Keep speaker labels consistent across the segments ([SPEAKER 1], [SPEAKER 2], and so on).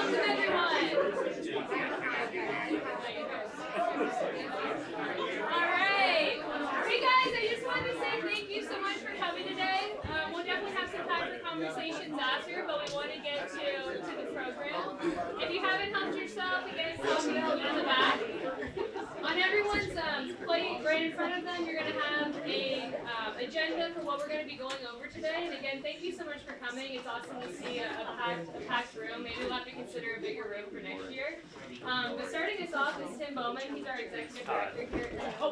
[SPEAKER 1] Welcome everyone. All right. Hey guys, I just wanted to say thank you so much for coming today. We'll definitely have some time for conversations after, but we want to get to the program. If you haven't helped yourself, again, coffee in the back. On everyone's plate right in front of them, you're going to have a agenda for what we're going to be going over today. And again, thank you so much for coming. It's awesome to see a packed room. Maybe we'll have to consider a bigger room for next year. But starting us off is Tim Bowman. He's our executive director here. Oh,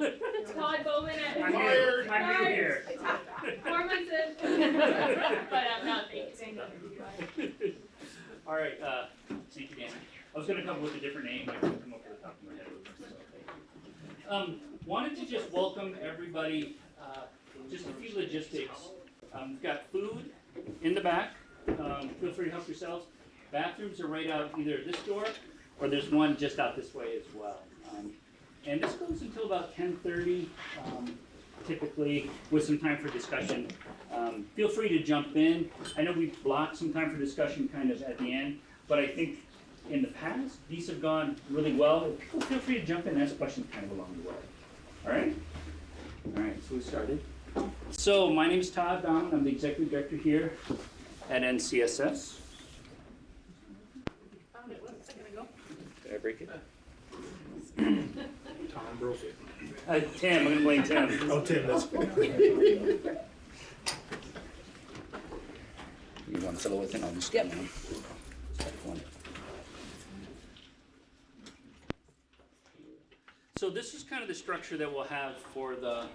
[SPEAKER 1] Todd Bowman.
[SPEAKER 2] I'm here.
[SPEAKER 1] 4 months in. But no, thank you.
[SPEAKER 2] All right, thank you, Dan. I was going to come up with a different name, but I couldn't come up with the top of my head. Wanted to just welcome everybody. Just a few logistics. We've got food in the back. Feel free to help yourselves. Bathrooms are right out either this door, or there's one just out this way as well. And this goes until about 10:30, typically, with some time for discussion. Feel free to jump in. I know we've blocked some time for discussion kind of at the end, but I think in the past, these have gone really well. People feel free to jump in and ask questions kind of along the way. All right? All right, so we started. So my name is Todd Bowman. I'm the executive director here at NCSS. Did I break it?
[SPEAKER 3] Tom broke it.
[SPEAKER 2] Tim, I'm going to blame Tim.
[SPEAKER 3] Oh, Tim, that's good.
[SPEAKER 2] You want to fiddle with it? I'll just get one. So this is kind of the structure that we'll have for the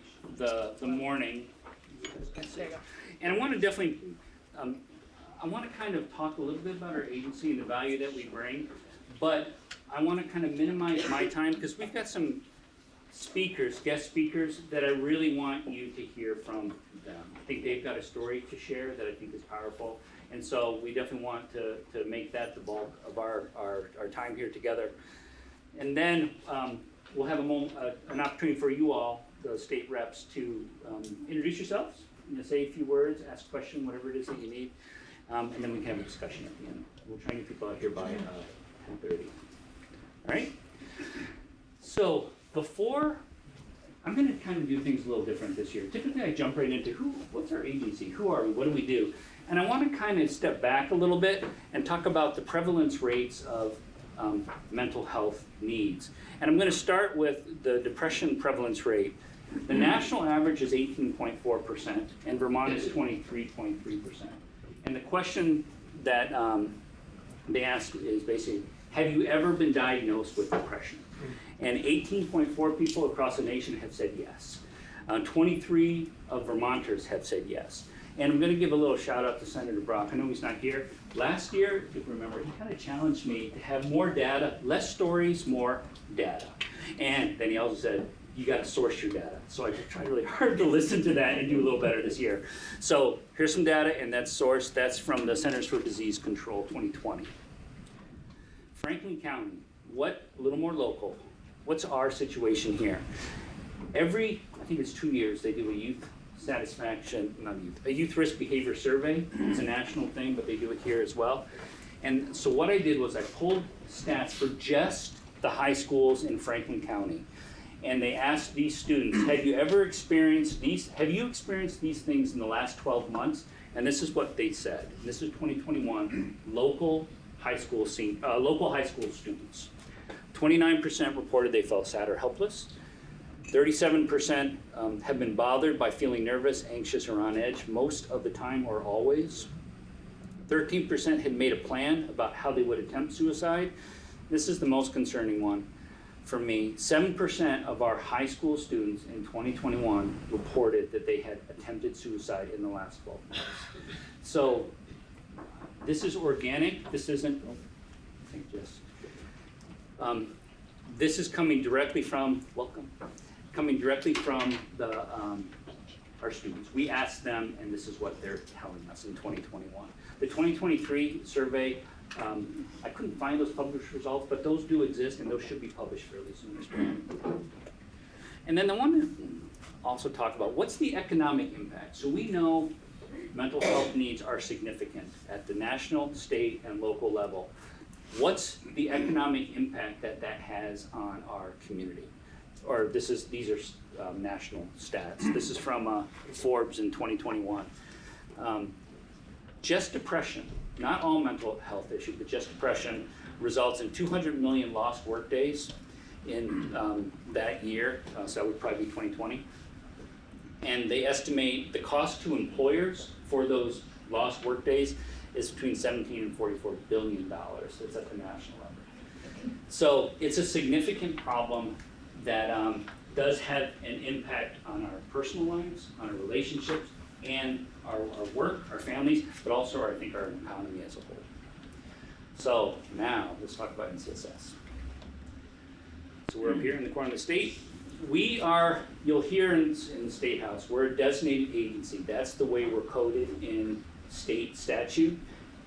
[SPEAKER 2] morning. And I want to definitely, I want to kind of talk a little bit about our agency and the value that we bring, but I want to kind of minimize my time because we've got some speakers, guest speakers, that I really want you to hear from them. I think they've got a story to share that I think is powerful, and so we definitely want to make that the bulk of our time here together. And then we'll have an opportunity for you all, the state reps, to introduce yourselves, say a few words, ask a question, whatever it is that you need, and then we can have a discussion at the end. We'll try and get people out here by 10:30. All right? So before, I'm going to kind of do things a little different this year. Typically I jump right into what's our agency, who are we, what do we do? And I want to kind of step back a little bit and talk about the prevalence rates of mental health needs. And I'm going to start with the depression prevalence rate. The national average is 18.4%, and Vermont is 23.3%. And the question that they ask is basically, have you ever been diagnosed with depression? And 18.4 people across the nation have said yes. 23 of Vermonters have said yes. And I'm going to give a little shout out to Senator Brock. I know he's not here. Last year, if you remember, he kind of challenged me to have more data, less stories, more data. And then he also said, you got to source your data. So I tried really hard to listen to that and do a little better this year. So here's some data, and that's sourced. That's from the Centers for Disease Control 2020. Franklin County, a little more local, what's our situation here? Every, I think it's 2 years, they do a youth risk behavior survey. It's a national thing, but they do it here as well. And so what I did was I pulled stats for just the high schools in Franklin County. And they asked these students, have you experienced these things in the last 12 months? And this is what they said. This is 2021, local high school students. 29% reported they felt sad or helpless. 37% have been bothered by feeling nervous, anxious, or on edge most of the time or always. 13% had made a plan about how they would attempt suicide. This is the most concerning one for me. 7% of our high school students in 2021 reported that they had attempted suicide in the last 12 months. So this is organic. This isn't, I think this is coming directly from, our students. We asked them, and this is what they're telling us in 2021. The 2023 survey, I couldn't find those published results, but those do exist, and those should be published fairly soon as well. And then I want to also talk about what's the economic impact. So we know mental health needs are significant at the national, state, and local level. what's the economic impact that that has on our community? Or these are national stats. This is from Forbes in 2021. Just depression, not all mental health issues, but just depression results in 200 million lost work days in that year, so that would probably be 2020. And they estimate the cost to employers for those lost work days is between 17 and $44 billion. It's at the national level. So it's a significant problem that does have an impact on our personal lives, on our relationships, and our work, our families, but also I think our economy as a whole. So now let's talk about NCSS. So we're up here in the corner of the state. We are, you'll hear in the State House, we're a designated agency. That's the way we're coded in state statute.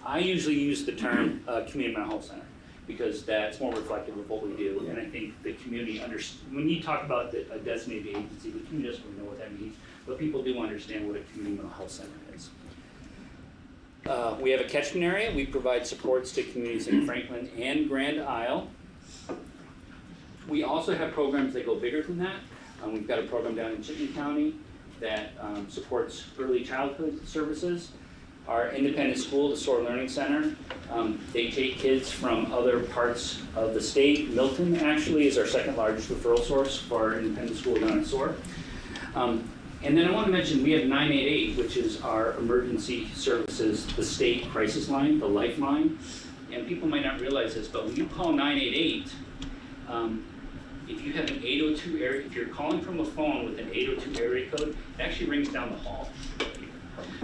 [SPEAKER 2] I usually use the term community mental health center because that's more reflective of what we do. And I think the community when you talk about a designated agency, the community doesn't really know what that means, but people do understand what a community mental health center is. We have a catchment area. We provide supports to communities in Franklin and Grand Isle. We also have programs that go bigger than that. We've got a program down in Chittenden County that supports early childhood services. Our independent school, the SOAR Learning Center, they take kids from other parts of the state. Milton actually is our second largest referral source for our independent school down at SOAR. And then I want to mention we have 988, which is our emergency services, the state crisis line, the lifeline. And people might not realize this, but when you call 988, if you have an 802 area, if you're calling from a phone with an 802 area code, it actually rings down the hall.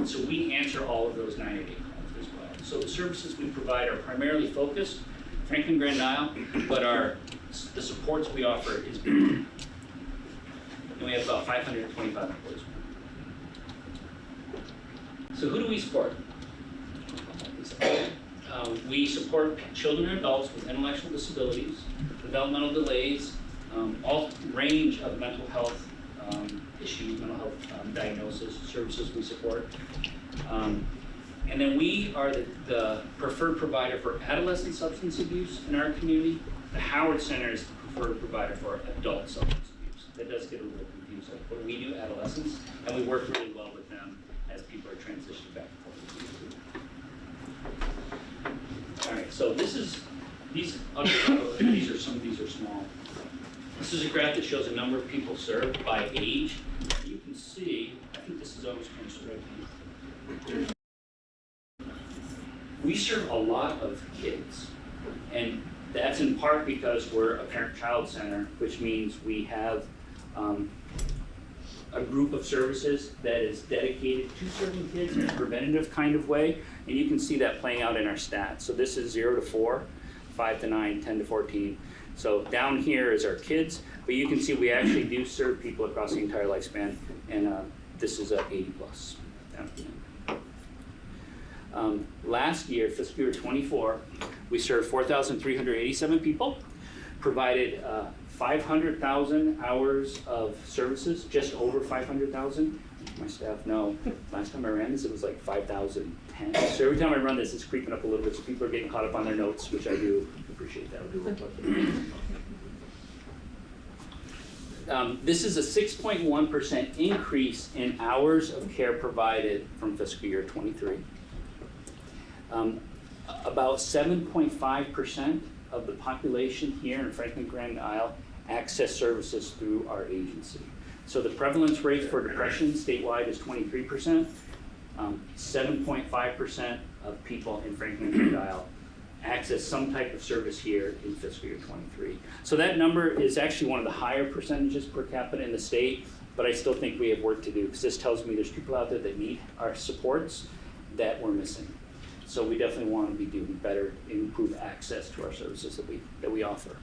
[SPEAKER 2] So we answer all of those 988 calls as well. So the services we provide are primarily focused, Franklin, Grand Isle, but the supports we offer is big. And we have about 525 employees. So who do we support? We support children and adults with intellectual disabilities, developmental delays, all range of mental health issues, mental health diagnosis services we support. And then we are the preferred provider for adolescent substance abuse in our community. The Howard Center is the preferred provider for adult substance abuse. That does get a little confusing, but we do adolescents, and we work really well with them as people are transitioning back and forth. All right, so these are small. This is a graph that shows a number of people served by age. You can see, I think this is always right. We serve a lot of kids, and that's in part because we're a parent-child center, which means we have a group of services that is dedicated to serving kids in a preventative kind of way, and you can see that playing out in our stats. So this is 0 to 4, 5 to 9, 10 to 14. So down here is our kids, but you can see we actually do serve people across the entire lifespan, and this is 80 plus. Last year, fiscal year 24, we served 4,387 people, provided 500,000 hours of services, just over 500,000. My staff know, last time I ran this, it was like 5,010. So every time I run this, it's creeping up a little bit, so people are getting caught up on their notes, which I do appreciate that. This is a 6.1% increase in hours of care provided from fiscal year 23. About 7.5% of the population here in Franklin Grand Isle access services through our agency. So the prevalence rate for depression statewide is 23%. 7.5% of people in Franklin Grand Isle access some type of service here in fiscal year 23. So that number is actually one of the higher percentages per capita in the state, but I still think we have work to do because this tells me there's people out there that need our supports that we're missing. So we definitely want to be doing better and improve access to our services that we offer.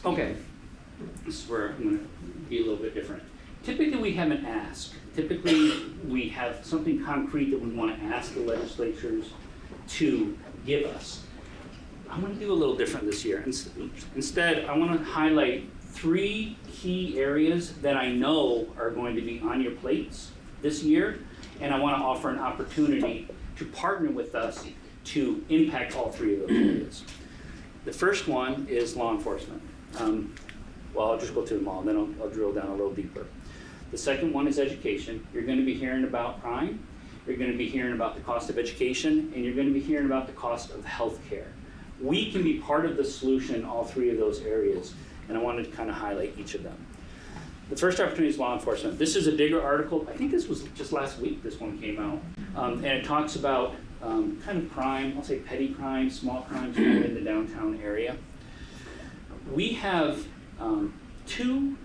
[SPEAKER 2] Okay, this is where I'm going to be a little bit different. Typically we have an ask. Typically we have something concrete that we want to ask the legislatures to give us. I'm going to do a little different this year. Instead, I want to highlight 3 key areas that I know are going to be on your plates this year, and I want to offer an opportunity to partner with us to impact all three of those areas. The first one is law enforcement. Well, I'll just go through them all, and then I'll drill down a little deeper. The second one is education. You're going to be hearing about crime, you're going to be hearing about the cost of education, and you're going to be hearing about the cost of healthcare. We can be part of the solution in all three of those areas, and I wanted to kind of highlight each of them. The first opportunity is law enforcement. This is a Digger article. I think this was just last week this one came out. And it talks about kind of crime, I'll say petty crime, small crimes in the downtown area. We have 2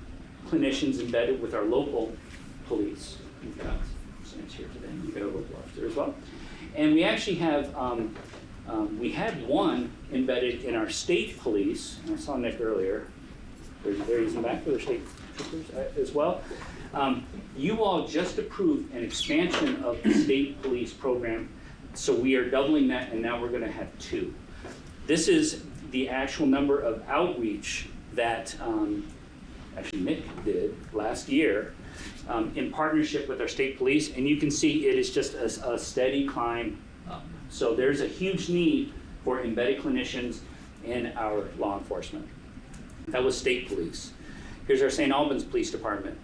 [SPEAKER 2] clinicians embedded with our local police. We've got Sam's here today. We've got a local officer as well. And we actually have, we had one embedded in our state police. And I saw Nick earlier. There he's in the back for the state troopers as well. You all just approved an expansion of the state police program. So we are doubling that, and now we're going to have 2. This is the actual number of outreach that actually Nick did last year in partnership with our state police, and you can see it is just a steady climb up. So there's a huge need for embedded clinicians in our law enforcement. That was state police. Here's our St. Albans Police Department.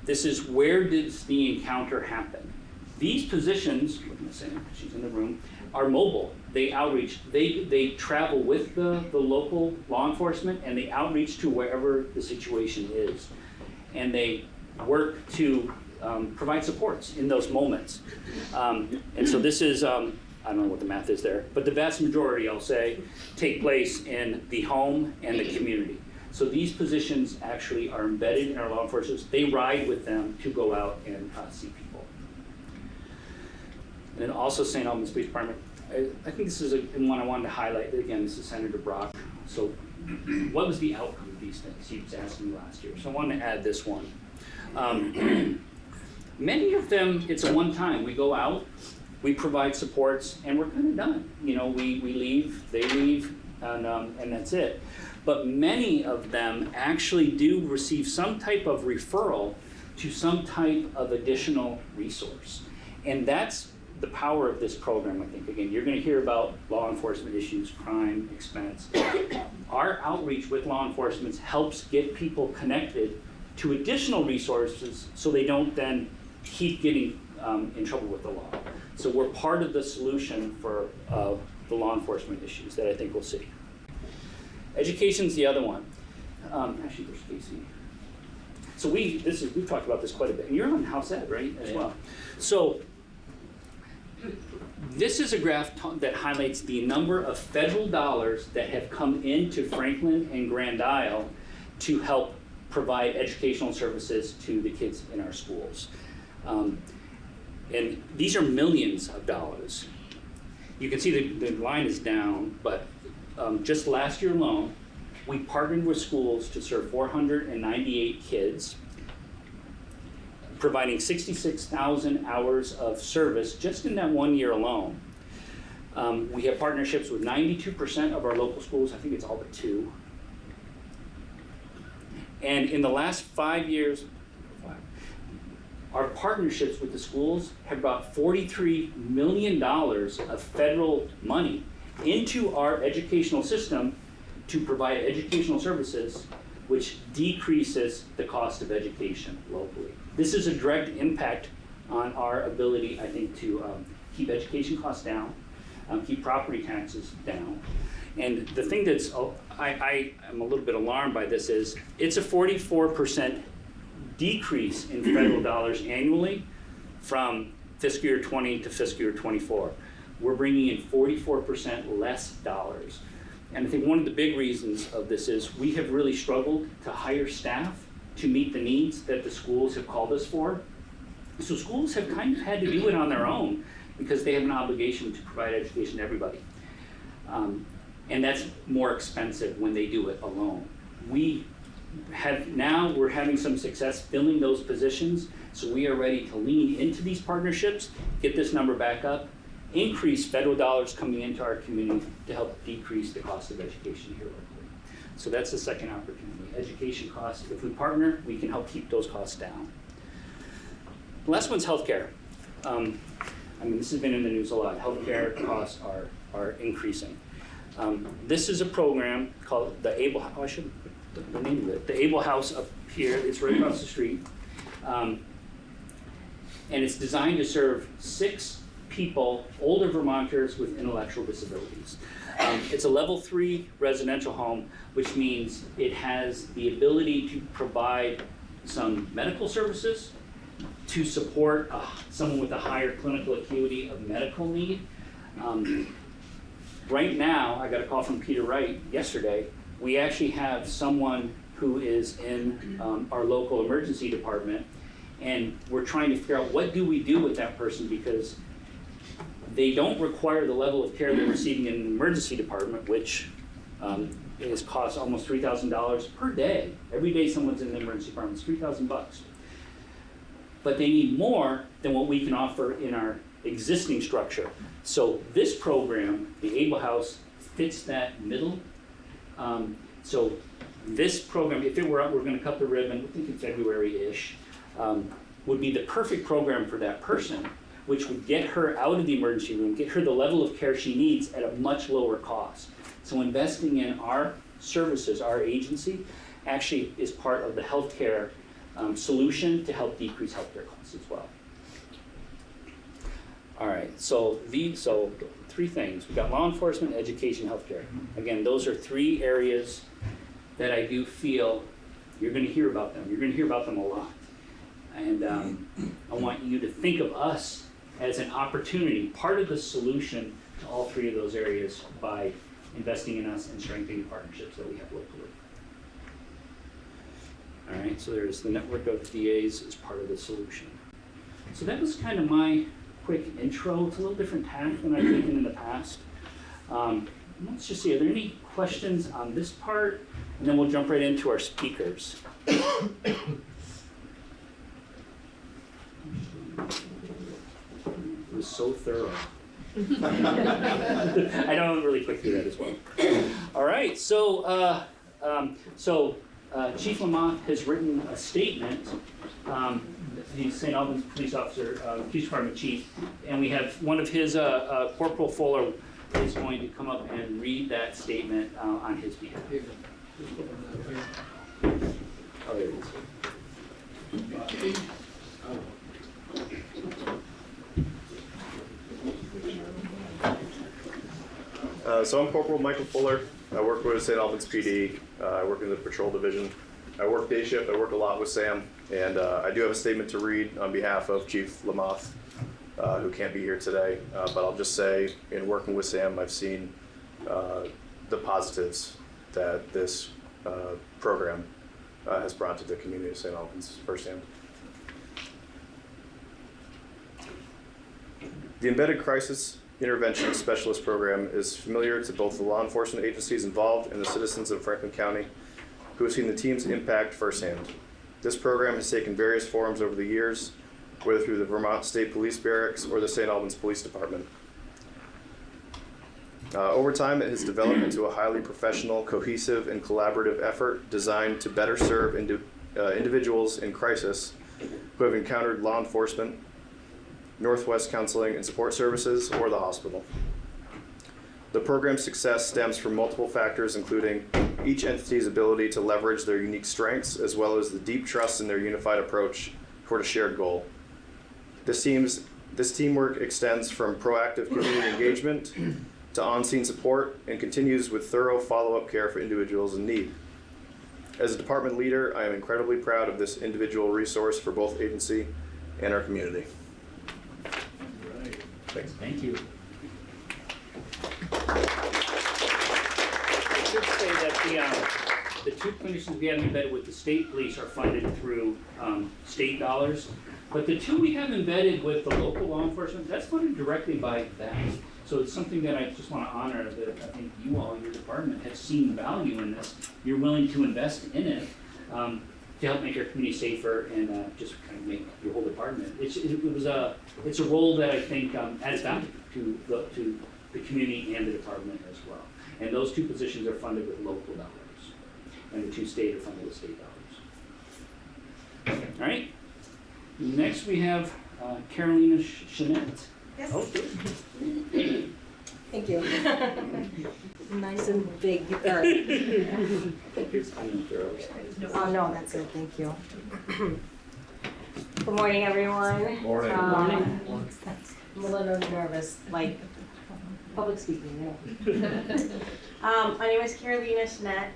[SPEAKER 2] This is where does the encounter happen. These positions, she's in the room, are mobile. They outreach. They travel with the local law enforcement, and they outreach to wherever the situation is. And they work to provide supports in those moments. And so this is, I don't know what the math is there, but the vast majority, I'll say, take place in the home and the community. So these positions actually are embedded in our law enforcement. They ride with them to go out and see people. And then also St. Albans Police Department. I think this is one I wanted to highlight. Again, this is Senator Brock. So what was the outcome of these things? He was asking last year. So I wanted to add this one. Many of them, it's a one-time. We go out, we provide supports, and we're kind of done. You know, we leave, they leave, and that's it. But many of them actually do receive some type of referral to some type of additional resource. And that's the power of this program, I think. Again, you're going to hear about law enforcement issues, crime, expense. Our outreach with law enforcement helps get people connected to additional resources so they don't then keep getting in trouble with the law. So we're part of the solution for the law enforcement issues that I think we'll see. Education's the other one. Actually, there's Casey. So we've talked about this quite a bit. And you're on House Ed, right, as well. So this is a graph that highlights the number of federal dollars that have come into Franklin and Grand Isle to help provide educational services to the kids in our schools. And these are millions of dollars. You can see the line is down, but just last year alone, we partnered with schools to serve 498 kids, providing 66,000 hours of service just in that 1 year alone. We have partnerships with 92% of our local schools. I think it's all but 2. And in the last 5 years, our partnerships with the schools have brought $43 million of federal money into our educational system to provide educational services, which decreases the cost of education locally. This is a direct impact on our ability, I think, to keep education costs down, keep property taxes down. And the thing that's, I am a little bit alarmed by this is, it's a 44% decrease in federal dollars annually from fiscal year 20 to fiscal year 24. We're bringing in 44% less dollars. And I think one of the big reasons of this is we have really struggled to hire staff to meet the needs that the schools have called us for. So schools have kind of had to do it on their own because they have an obligation to provide education to everybody. And that's more expensive when they do it alone. We're having some success filling those positions, so we are ready to lean into these partnerships, get this number back up, increase federal dollars coming into our community to help decrease the cost of education here locally. So that's the second opportunity. Education costs, if we partner, we can help keep those costs down. The last one's healthcare. I mean, this has been in the news a lot. Healthcare costs are increasing. This is a program called the Able, oh, I should put the name of it, the Able House up here. It's right across the street. And it's designed to serve 6 people, older Vermonters with intellectual disabilities. It's a level 3 residential home, which means it has the ability to provide some medical services to support someone with a higher clinical acuity of medical need. Right now, I got a call from Peter Wright yesterday. We actually have someone who is in our local emergency department, and we're trying to figure out what do we do with that person, because they don't require the level of care they're receiving in an emergency department, which is costs almost $3,000 per day. Every day someone's in the emergency department, it's $3,000. But they need more than what we can offer in our existing structure. So this program, the Able House, fits that middle. So this program, if it were up, we're going to cut the ribbon, I think in February-ish, would be the perfect program for that person, which would get her out of the emergency room, get her the level of care she needs at a much lower cost. So investing in our services, our agency, actually is part of the healthcare solution to help decrease healthcare costs as well. All right, so 3 things. We've got law enforcement, education, healthcare. Again, those are 3 areas that I do feel you're going to hear about them. You're going to hear about them a lot. And I want you to think of us as an opportunity, part of the solution to all 3 of those areas by investing in us and strengthening partnerships that we have locally. All right, so there's the network of DAs as part of the solution. So that was kind of my quick intro. It's a little different tack than I've taken in the past. Let's just see, are there any questions on this part? And then we'll jump right into our speakers. It was so thorough. I don't really quick through that as well. All right, so Chief Lamont has written a statement. He's St. Albans police officer, police department chief, and we have one of his, Corporal Fuller, is going to come up and read that statement on his behalf. Oh, there it is.
[SPEAKER 3] So I'm Corporal Michael Fuller. I work with St. Albans PD. I work in the patrol division. I work day shift. I work a lot with Sam, and I do have a statement to read on behalf of Chief Lamoth, who can't be here today. But I'll just say, in working with Sam, I've seen the positives that this program has brought to the community of St. Albans firsthand. The Embedded Crisis Intervention Specialist Program is familiar to both the law enforcement agencies involved and the citizens of Franklin County who have seen the team's impact firsthand. This program has taken various forms over the years, whether through the Vermont State Police Barracks or the St. Albans Police Department. Over time, it has developed into a highly professional, cohesive, and collaborative effort designed to better serve individuals in crisis who have encountered law enforcement, Northwest Counseling and Support Services, or the hospital. The program's success stems from multiple factors, including each entity's ability to leverage their unique strengths, as well as the deep trust in their unified approach toward a shared goal. This teamwork extends from proactive community engagement to on-scene support and continues with thorough follow-up care for individuals in need. As a department leader, I am incredibly proud of this individual resource for both agency and our community. Thanks.
[SPEAKER 2] Thank you. I should say that the 2 clinicians we have embedded with the state police are funded through state dollars, but the 2 we have embedded with the local law enforcement, that's funded directly by them. So it's something that I just want to honor, that I think you all, your department, have seen value in this. You're willing to invest in it to help make our community safer and just kind of make your whole department. It's a role that I think adds value to the community and the department as well. And those 2 positions are funded with local dollars, and the 2 state are funded with state dollars. All right. Next we have Carolina Chanette.
[SPEAKER 4] Yes.
[SPEAKER 2] Oh, good.
[SPEAKER 4] Thank you. Nice and big.
[SPEAKER 2] Here's
[SPEAKER 4] Oh, no, that's it. Thank you. Good morning, everyone.
[SPEAKER 3] Morning.
[SPEAKER 4] I'm a little nervous, like public speaking, my name is Carolina Schnett,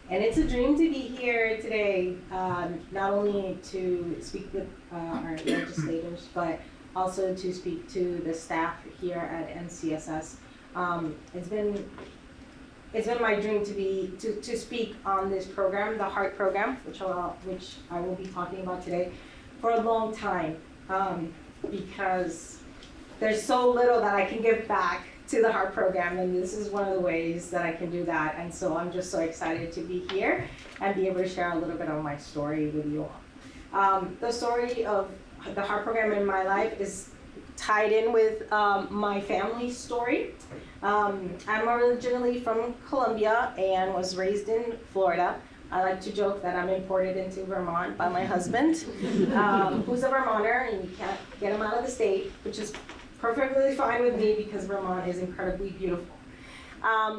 [SPEAKER 4] and it's a dream to be here today, not only to speak with our legislators, but also to speak to the staff here at NCSS. It's been my dream to speak on this program, the HEART program, which I will be talking about today, for a long time, because there's so little that I can give back to the HEART program, and this is one of the ways that I can do that. And so I'm just so excited to be here and be able to share a little bit of my story with you all. The story of the HEART program in my life is tied in with my family's story. I'm originally from Colombia and was raised in Florida. I like to joke that I'm imported into Vermont by my husband, who's a Vermonter, and you can't get him out of the state, which is perfectly fine with me because Vermont is incredibly beautiful.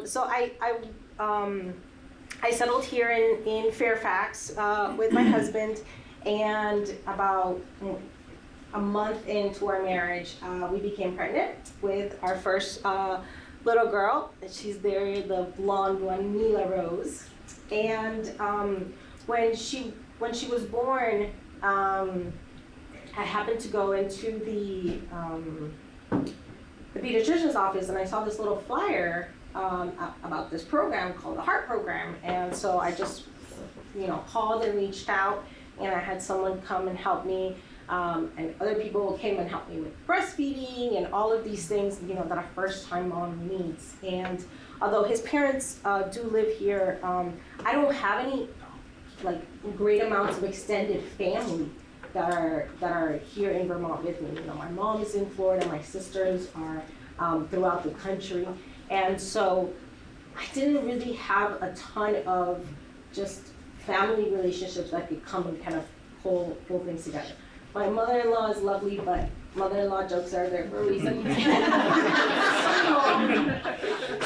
[SPEAKER 4] So I settled here in Fairfax with my husband, and about a month into our marriage, we became pregnant with our first little girl. She's there, the blonde one, Mila Rose. And when she was born, I happened to go into the pediatrician's office, and I saw this little flyer about this program called the HEART program. And so I just, called and reached out, and I had someone come and help me. And other people came and helped me with breastfeeding and all of these things, that a first-time mom needs. And although his parents do live here, I don't have any great amounts of extended family that are here in Vermont with me. My mom is in Florida, my sisters are throughout the country, and so I didn't really have a ton of just family relationships that could come and kind of pull things together. My mother-in-law is lovely, but mother-in-law jokes are there for a reason.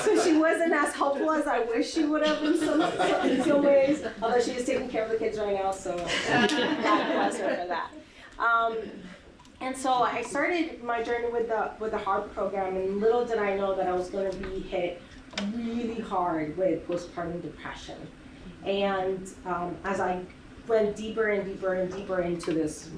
[SPEAKER 4] So she wasn't as helpful as I wish she would have in some ways, although she is taking care of the kids right now, so God bless her for that. And so I started my journey with the HEART program, and little did I know that I was going to be hit really hard with postpartum depression. And as I went deeper and deeper and deeper into this,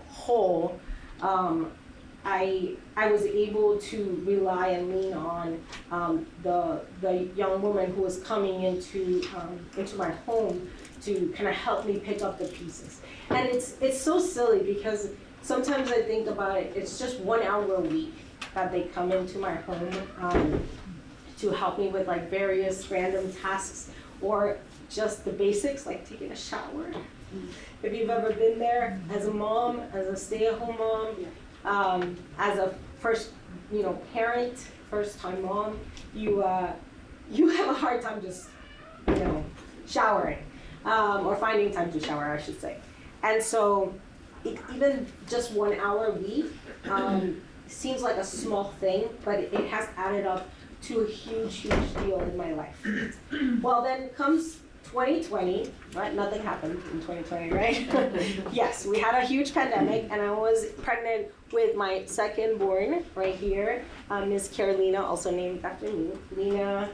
[SPEAKER 4] hole, I was able to rely and lean on the young woman who was coming into my home to kind of help me pick up the pieces. And it's so silly because sometimes I think about it, it's just 1 hour a week that they come into my home to help me with various random tasks, or just the basics like taking a shower. If you've ever been there as a mom, as a stay-at-home mom, as a first, parent, first-time mom, you have a hard time just, showering, or finding time to shower, I should say. And so, even just 1 hour a week seems like a small thing, but it has added up to a huge, huge deal in my life. Well, then comes 2020, right? Nothing happened in 2020, right? Yes, we had a huge pandemic, and I was pregnant with my second born right here, Miss Carolina, also named after me, Lena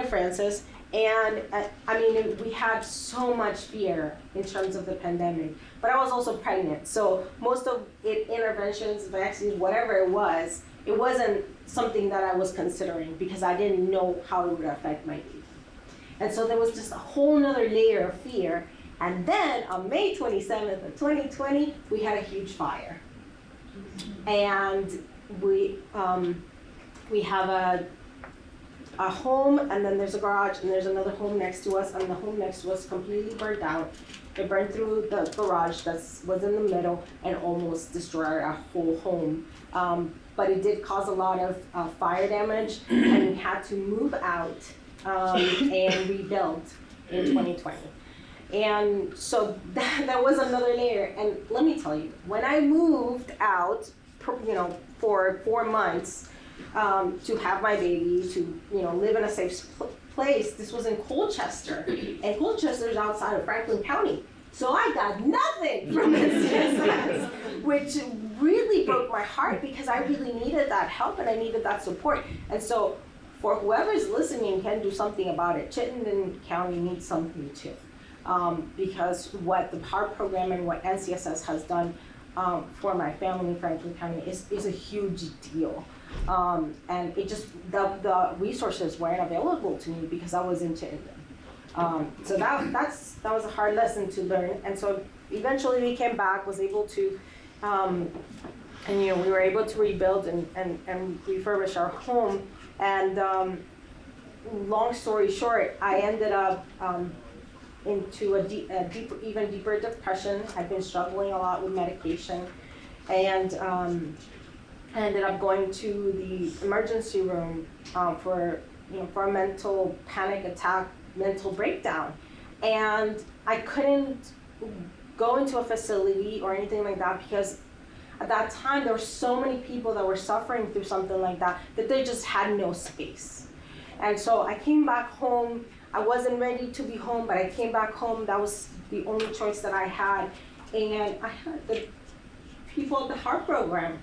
[SPEAKER 4] Francis. And we had so much fear in terms of the pandemic, but I was also pregnant. So most of it, interventions, vaccines, whatever it wasn't something that I was considering because I didn't know how it would affect my baby. And so there was just a whole nother layer of fear. And then on May 27th of 2020, we had a huge fire. And we have a home, and then there's a garage, and there's another home next to us, and the home next to us completely burnt out. It burned through the garage that was in the middle and almost destroyed our whole home. But it did cause a lot of fire damage, and we had to move out and rebuild in 2020. And so that was another layer. And let me tell you, when I moved out, for 4 months to have my baby, to live in a safe place. This was in Colchester, and Colchester is outside of Franklin County. So I got nothing from NCSS, which really broke my heart because I really needed that help and I needed that support. And so for whoever's listening can do something about it, Chittenden County needs something too. Because what the PART program and what NCSS has done for my family in Franklin County is a huge deal. And it just, the resources weren't available to me because I was in Chittenden. So that was a hard lesson to learn. And so eventually we came back, was able to, and we were able to rebuild and refurbish our home. And long story short, I ended up into even deeper depression. I'd been struggling a lot with medication, and I ended up going to the emergency room for a mental panic attack, mental breakdown. And I couldn't go into a facility or anything like that because at that time there were so many people that were suffering through something like that they just had no space. And so I came back home. I wasn't ready to be home, but I came back home. That was the only choice that I had. And I had the people at the HEART program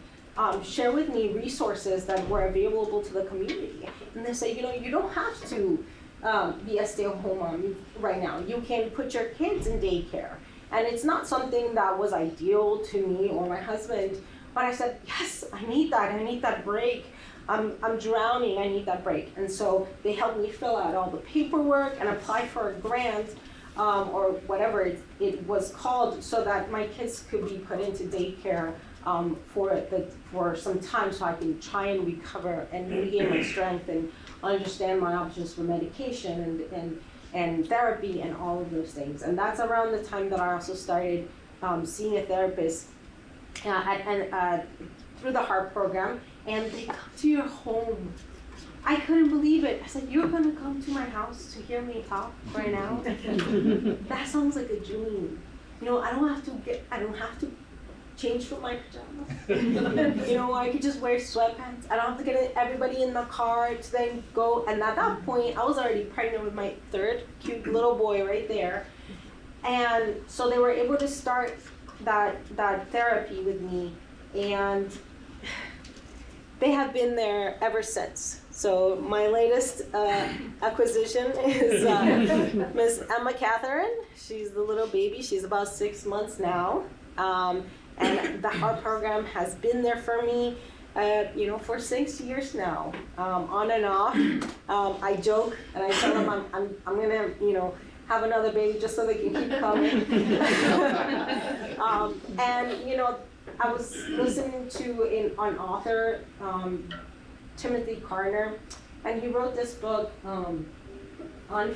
[SPEAKER 4] share with me resources that were available to the community. And they say, you don't have to be a stay-at-home mom right now. You can put your kids in daycare. And it's not something that was ideal to me or my husband, but I said, yes, I need that. I need that break. I'm drowning, I need that break. And so they helped me fill out all the paperwork and apply for a grant or whatever it was called so that my kids could be put into daycare for some time so I can try and recover and regain my strength and understand my options for medication and therapy and all of those things. And that's around the time that I also started seeing a therapist through the HEART program, and they come to your home. I couldn't believe it. I said, you're gonna come to my house to hear me talk right now? That sounds like a dream. I don't have to change from my pajamas. I could just wear sweatpants. I don't have to get everybody in the car to then go. And at that point, I was already pregnant with my third cute little boy right there. And so they were able to start that therapy with me. And they have been there ever since. So my latest acquisition is Miss Emma Catherine. She's the little baby. She's about 6 months now. And the HEART program has been there for me, for 6 years now, on and off. I joke and I tell them I'm gonna, have another baby just so they can keep coming. I was listening to an author, Timothy Carner, and he wrote this book on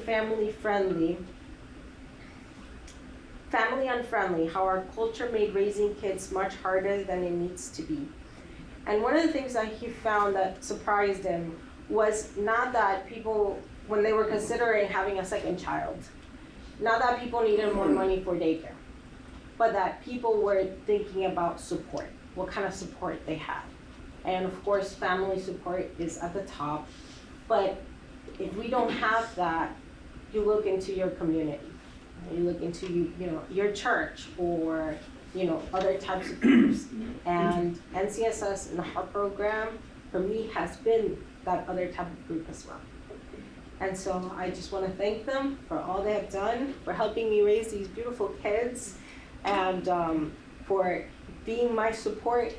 [SPEAKER 4] Family Unfriendly, how our culture made raising kids much harder than it needs to be. And one of the things that he found that surprised him was not that people, when they were considering having a second child, not that people needed more money for daycare, but that people were thinking about support, what kind of support they had. And of course, family support is at the top, but if we don't have that, you look into your community. You look into your church or other types of groups. And NCSS and the HEART program for me has been that other type of group as well. And so I just want to thank them for all they have done, for helping me raise these beautiful kids, and for being my support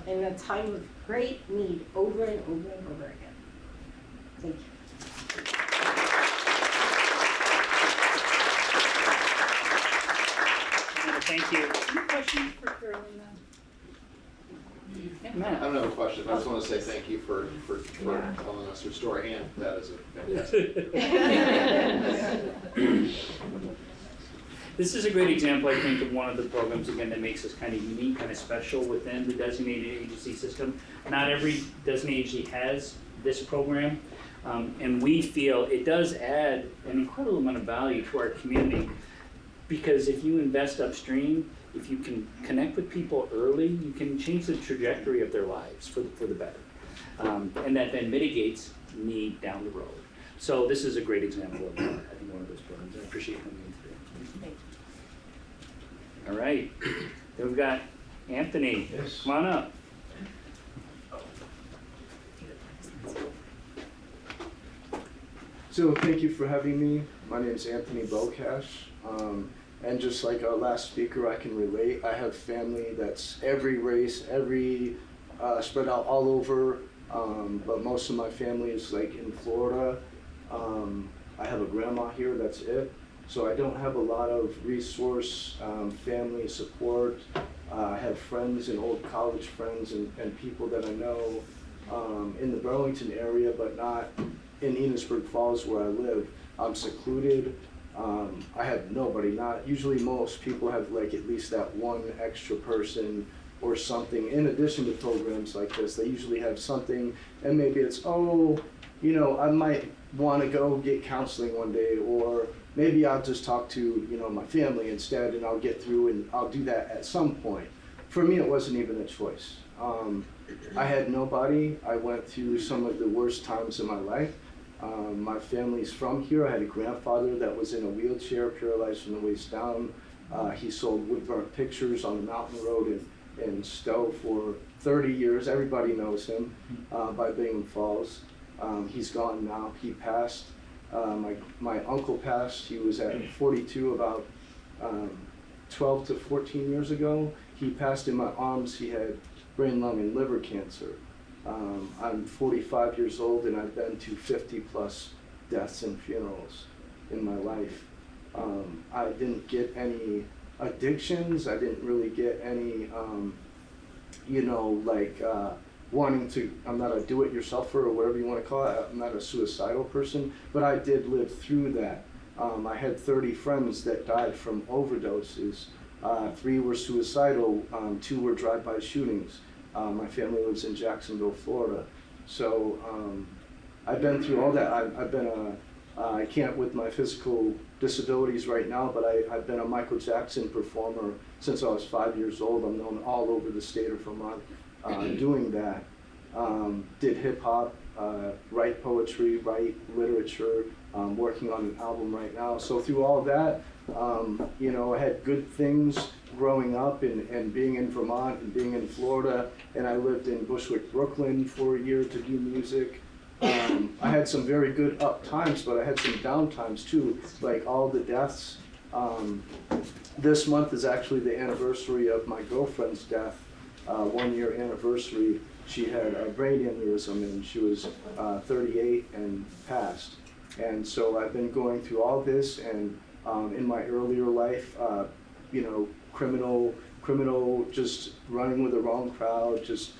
[SPEAKER 4] in a time of great need over and over and over again. Thank you.
[SPEAKER 2] Thank you. Any questions for Carolina? Yeah, Matt.
[SPEAKER 5] I don't have a question. I just want to say thank you for telling us your story, and that is a fantastic.
[SPEAKER 2] This is a great example, I think, of one of the programs, again, that makes us kind of unique, kind of special within the designated agency system. Not every designated agency has this program, and we feel it does add an incredible amount of value to our community, because if you invest upstream, if you can connect with people early, you can change the trajectory of their lives for the better. And that then mitigates need down the road. So this is a great example of, I think, one of those programs. I appreciate you coming in today. All right, then we've got Anthony.
[SPEAKER 6] Yes.
[SPEAKER 2] Come on up.
[SPEAKER 6] So thank you for having me. My name is Anthony Bocash. And just like our last speaker, I can relate. I have family that's every race, spread out all over. But most of my family is like in Florida. I have a grandma here, that's it. So I don't have a lot of resource, family support. I have friends and old college friends and people that I know in the Burlington area, but not in Enosburg Falls where I live. I'm secluded. I have nobody. Usually most people have like at least that one extra person or something in addition to programs like this. They usually have something, and maybe it's, I might want to go get counseling one day, or maybe I'll just talk to, my family instead, and I'll get through, and I'll do that at some point. For me, it wasn't even a choice. I had nobody. I went through some of the worst times in my life. My family's from here. I had a grandfather that was in a wheelchair, paralyzed from the waist down. He sold wood-burnt pictures on the mountain road in Stowe for 30 years. Everybody knows him by Bingham Falls. He's gone now. He passed. My uncle passed. He was at 42 about 12 to 14 years ago. He passed in my arms. He had brain, lung, and liver cancer. I'm 45 years old, and I've been to 50 plus deaths and funerals in my life. I didn't get any addictions. I didn't really get any, wanting to, I'm not a do-it-yourselfer or whatever you want to call it. I'm not a suicidal person, but I did live through that. I had 30 friends that died from overdoses. 3 were suicidal, 2 were drive-by shootings. My family lives in Jacksonville, Florida. So I've been through all that. I've been I can't with my physical disabilities right now, but I've been a Michael Jackson performer since I was 5 years old. I'm known all over the state of Vermont doing that. Did hip hop, write poetry, write literature, working on an album right now. So through all that, I had good things growing up and being in Vermont and being in Florida, and I lived in Bushwick, Brooklyn for a year to do music. I had some very good up times, but I had some down times too, like all the deaths. This month is actually the anniversary of my girlfriend's death, 1 year anniversary. She had a brain aneurysm and she was 38 and passed. And so I've been going through all this, and in my earlier life, criminal, just running with the wrong crowd, just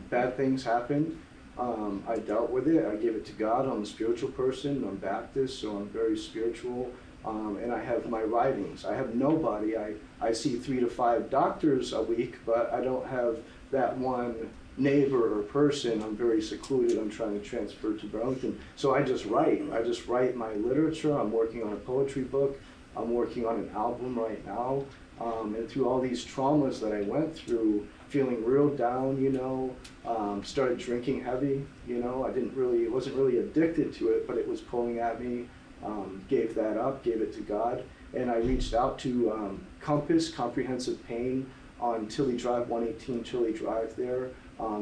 [SPEAKER 6] bad things happened. I dealt with it. I gave it to God. I'm a spiritual person. I'm Baptist, so I'm very spiritual. And I have my writings. I have nobody. I see 3 to 5 doctors a week, but I don't have that one neighbor or person. I'm very secluded. I'm trying to transfer to Burlington. So I just write. I just write my literature. I'm working on a poetry book. I'm working on an album right now. And through all these traumas that I went through, feeling real down, started drinking heavy, I wasn't really addicted to it, but it was pulling at me. Gave that up, gave it to God. And I reached out to Compass Comprehensive Pain on Tilley Drive, 118 Tilley Drive there.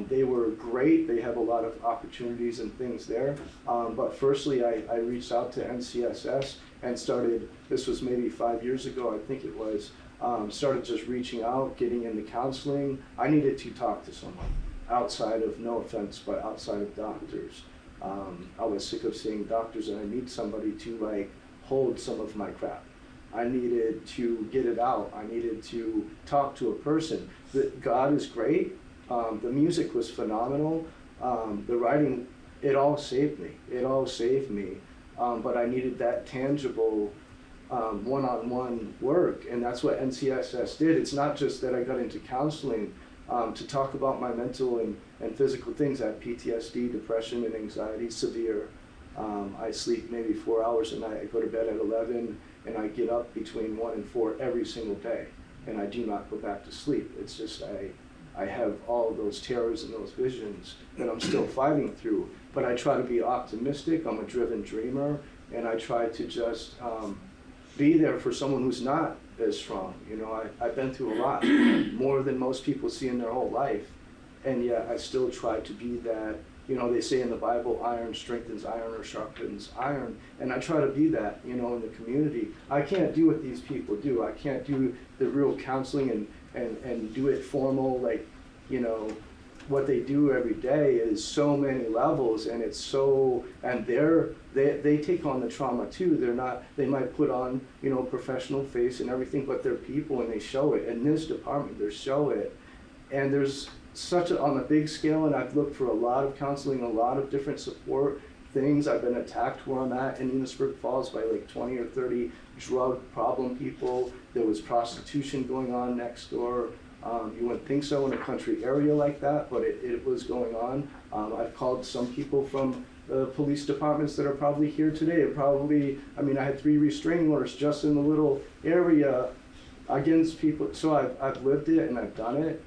[SPEAKER 6] They were great. They have a lot of opportunities and things there. But firstly, I reached out to NCSS and started, this was maybe 5 years ago, I think it was, started just reaching out, getting into counseling. I needed to talk to someone outside of, no offense, but outside of doctors. I was sick of seeing doctors, and I need somebody to hold some of my crap. I needed to get it out. I needed to talk to a person. God is great. The music was phenomenal. The writing, it all saved me. It all saved me. But I needed that tangible one-on-one work, and that's what NCSS did. It's not just that I got into counseling to talk about my mental and physical things. I have PTSD, depression, and anxiety, severe. I sleep maybe 4 hours a night. I go to bed at 11, and I get up between 1 and 4 every single day. and I do not go back to sleep. It's just I have all of those terrors and those visions that I'm still fighting through. But I try to be optimistic. I'm a driven dreamer, and I try to just be there for someone who's not as strong. You know, I've been through a lot, more than most people see in their whole life, and yet I still try to be that. You know, they say in the Bible, iron strengthens iron or sharpens iron, and I try to be that, you know, in the community. I can't do what these people do. I can't do the real counseling and do it formal, like, you know, what they do every day is so many levels, and it's so, and they take on the trauma too. They might put on, you know, professional face and everything, but they're people and they show it. In this department, they show it. And there's on a big scale, and I've looked for a lot of counseling, a lot of different support things. I've been attacked where I'm at in Enosburg Falls by like 20 or 30 drug problem people. There was prostitution going on next door. You wouldn't think so in a country area like that, but it was going on. I've called some people from police departments that are probably here today. I had 3 restraining orders just in the little area against people. So I've lived it and I've done it.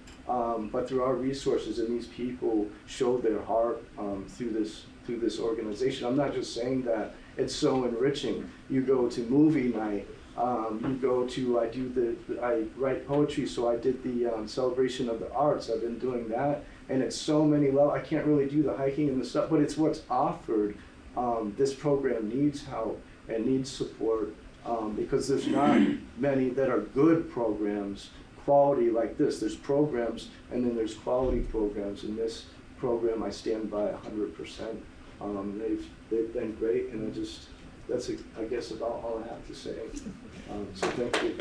[SPEAKER 6] But through our resources, and these people show their heart through this organization. I'm not just saying that. It's so enriching. You go to movie night. I write poetry, so I did the celebration of the arts. I've been doing that, and it's so many levels. I can't really do the hiking and the stuff, but it's what's offered. This program needs help and needs support because there's not many that are good programs, quality like this. There's programs, and then there's quality programs. In this program, I stand by 100%. They've been great, and that's I guess about all I have to say. So thank you.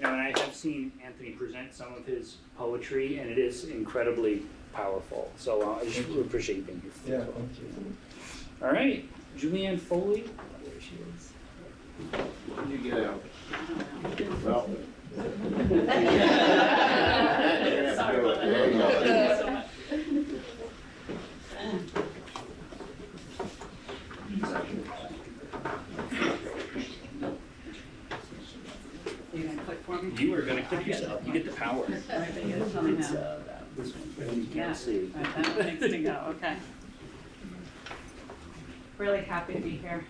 [SPEAKER 2] And I have seen Anthony present some of his poetry, and it is incredibly powerful. So I just really appreciate you being here.
[SPEAKER 6] Yeah, thank you.
[SPEAKER 2] All right, Julianne Foley. There she is.
[SPEAKER 5] You get out. Well.
[SPEAKER 1] Sorry about that.
[SPEAKER 5] There you go.
[SPEAKER 1] Thank you so much.
[SPEAKER 7] You're gonna click for me?
[SPEAKER 2] You are going to click yourself. You get the power.
[SPEAKER 7] This one,
[SPEAKER 2] It's this one. You
[SPEAKER 7] yeah.
[SPEAKER 2] can't see.
[SPEAKER 7] Right, that makes me go, okay. Really happy to be here.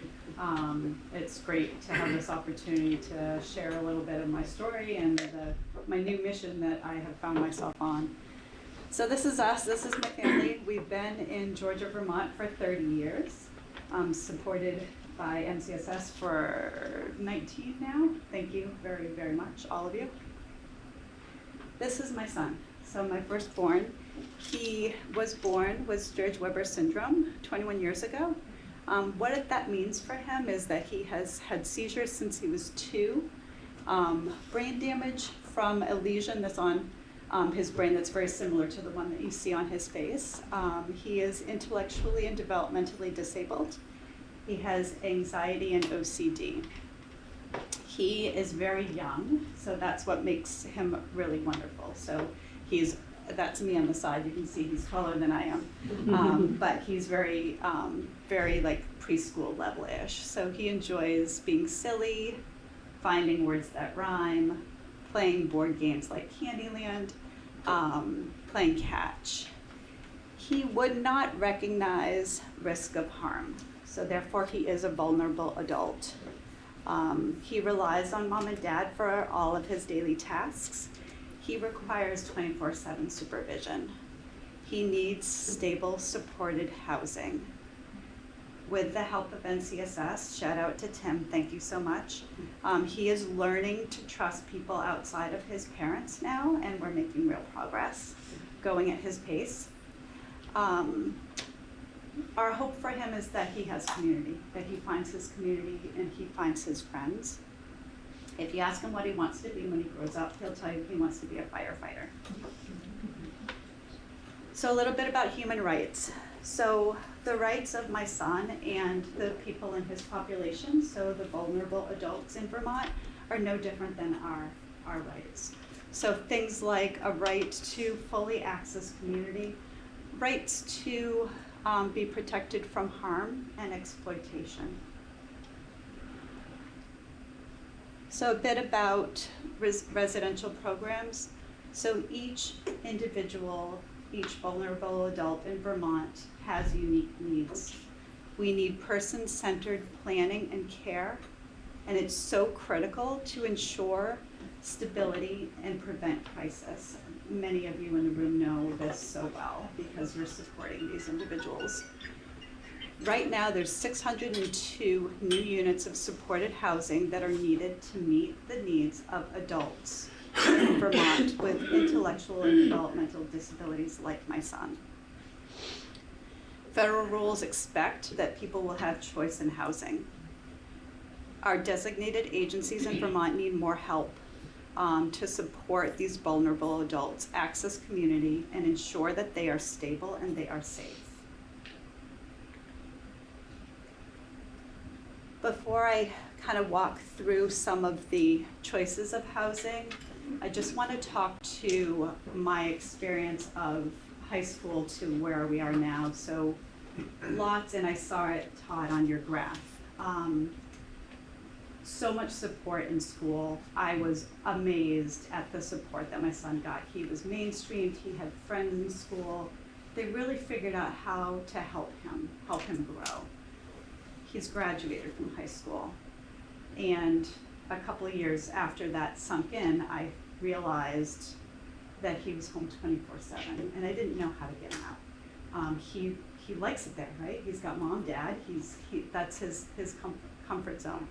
[SPEAKER 7] It's great to have this opportunity to share a little bit of my story and my new mission that I have found myself on. So this is us, this is my family. We've been in Georgia, Vermont for 30 years, supported by MCSS for 19 now. Thank you very, very much, all of you. This is my son. So my firstborn, he was born with Sturge-Weber syndrome 21 years ago. What that means for him is that he has had seizures since he was 2, brain damage from a lesion that's on his brain that's very similar to the one that you see on his face. He is intellectually and developmentally disabled. He has anxiety and OCD. He is very young, so that's what makes him really wonderful. So that's me on the side. You can see he's taller than I am, but he's very like preschool level-ish. So he enjoys being silly, finding words that rhyme, playing board games like Candyland, playing catch. He would not recognize risk of harm, so therefore he is a vulnerable adult. He relies on mom and dad for all of his daily tasks. He requires 24/7 supervision. He needs stable, supported housing. With the help of NCSS, shout out to Tim, thank you so much. He is learning to trust people outside of his parents now, and we're making real progress, going at his pace. Our hope for him is that he has community, that he finds his community and he finds his friends. If you ask him what he wants to be when he grows up, he'll tell you he wants to be a firefighter. So a little bit about human rights. So the rights of my son and the people in his population, so the vulnerable adults in Vermont, are no different than our rights. So things like a right to fully access community, rights to be protected from harm and exploitation. So a bit about residential programs. So each individual, each vulnerable adult in Vermont has unique needs. We need person-centered planning and care, and it's so critical to ensure stability and prevent crisis. Many of you in the room know this so well because you're supporting these individuals. Right now, there's 602 new units of supported housing that are needed to meet the needs of adults in Vermont with intellectual and developmental disabilities like my son. Federal rules expect that people will have choice in housing. Our designated agencies in Vermont need more help to support these vulnerable adults, access community, and ensure that they are stable and they are safe. Before I kind of walk through some of the choices of housing, I just want to talk to my experience of high school to where we are now. So lots, and I saw it, Todd, on your graph. So much support in school. I was amazed at the support that my son got. He was mainstreamed, he had friends in school. They really figured out how to help him grow. He's graduated from high school. And a couple of years after that sunk in, I realized that he was home 24/7, and I didn't know how to get him out. He likes it there, right? He's got mom, dad, that's his comfort zone.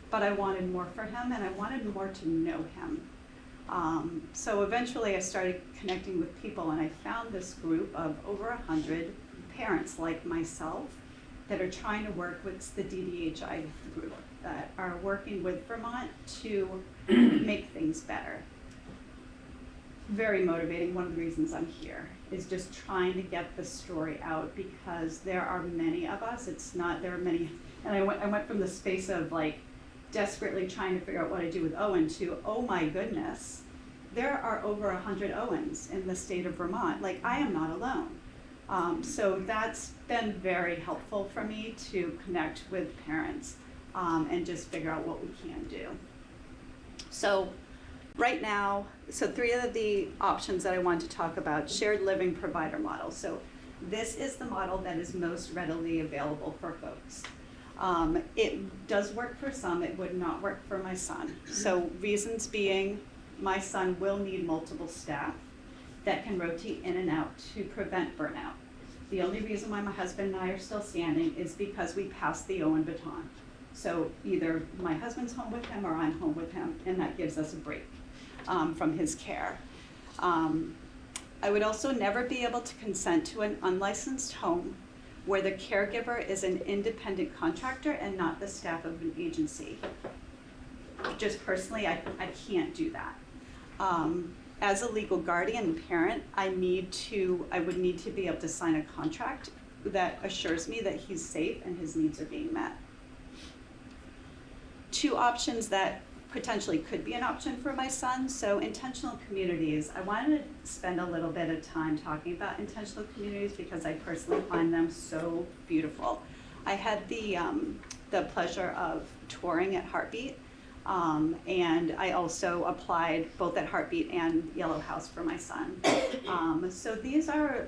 [SPEAKER 7] But I wanted more for him, and I wanted more to know him. So eventually I started connecting with people, and I found this group of over 100 parents like myself that are trying to work with the DDHI group, that are working with Vermont to make things better. Very motivating. One of the reasons I'm here is just trying to get the story out, because there are many of us. There are many, and I went from the space of like desperately trying to figure out what I do with Owen to, oh my goodness, there are over 100 Owens in the state of Vermont. Like, I am not alone. So that's been very helpful for me to connect with parents and just figure out what we can do. So right now, three of the options that I want to talk about: shared living provider model. So this is the model that is most readily available for folks. It does work for some, it would not work for my son. So reasons being, my son will need multiple staff that can rotate in and out to prevent burnout. The only reason why my husband and I are still standing is because we passed the Owen baton. So either my husband's home with him or I'm home with him, and that gives us a break from his care. I would also never be able to consent to an unlicensed home where the caregiver is an independent contractor and not the staff of an agency. Just personally, I can't do that. As a legal guardian and parent, I would need to be able to sign a contract that assures me that he's safe and his needs are being met. Two options that potentially could be an option for my son. So intentional communities. I wanted to spend a little bit of time talking about intentional communities because I personally find them so beautiful. I had the pleasure of touring at Heartbeat, and I also applied both at Heartbeat and Yellow House for my son. So these are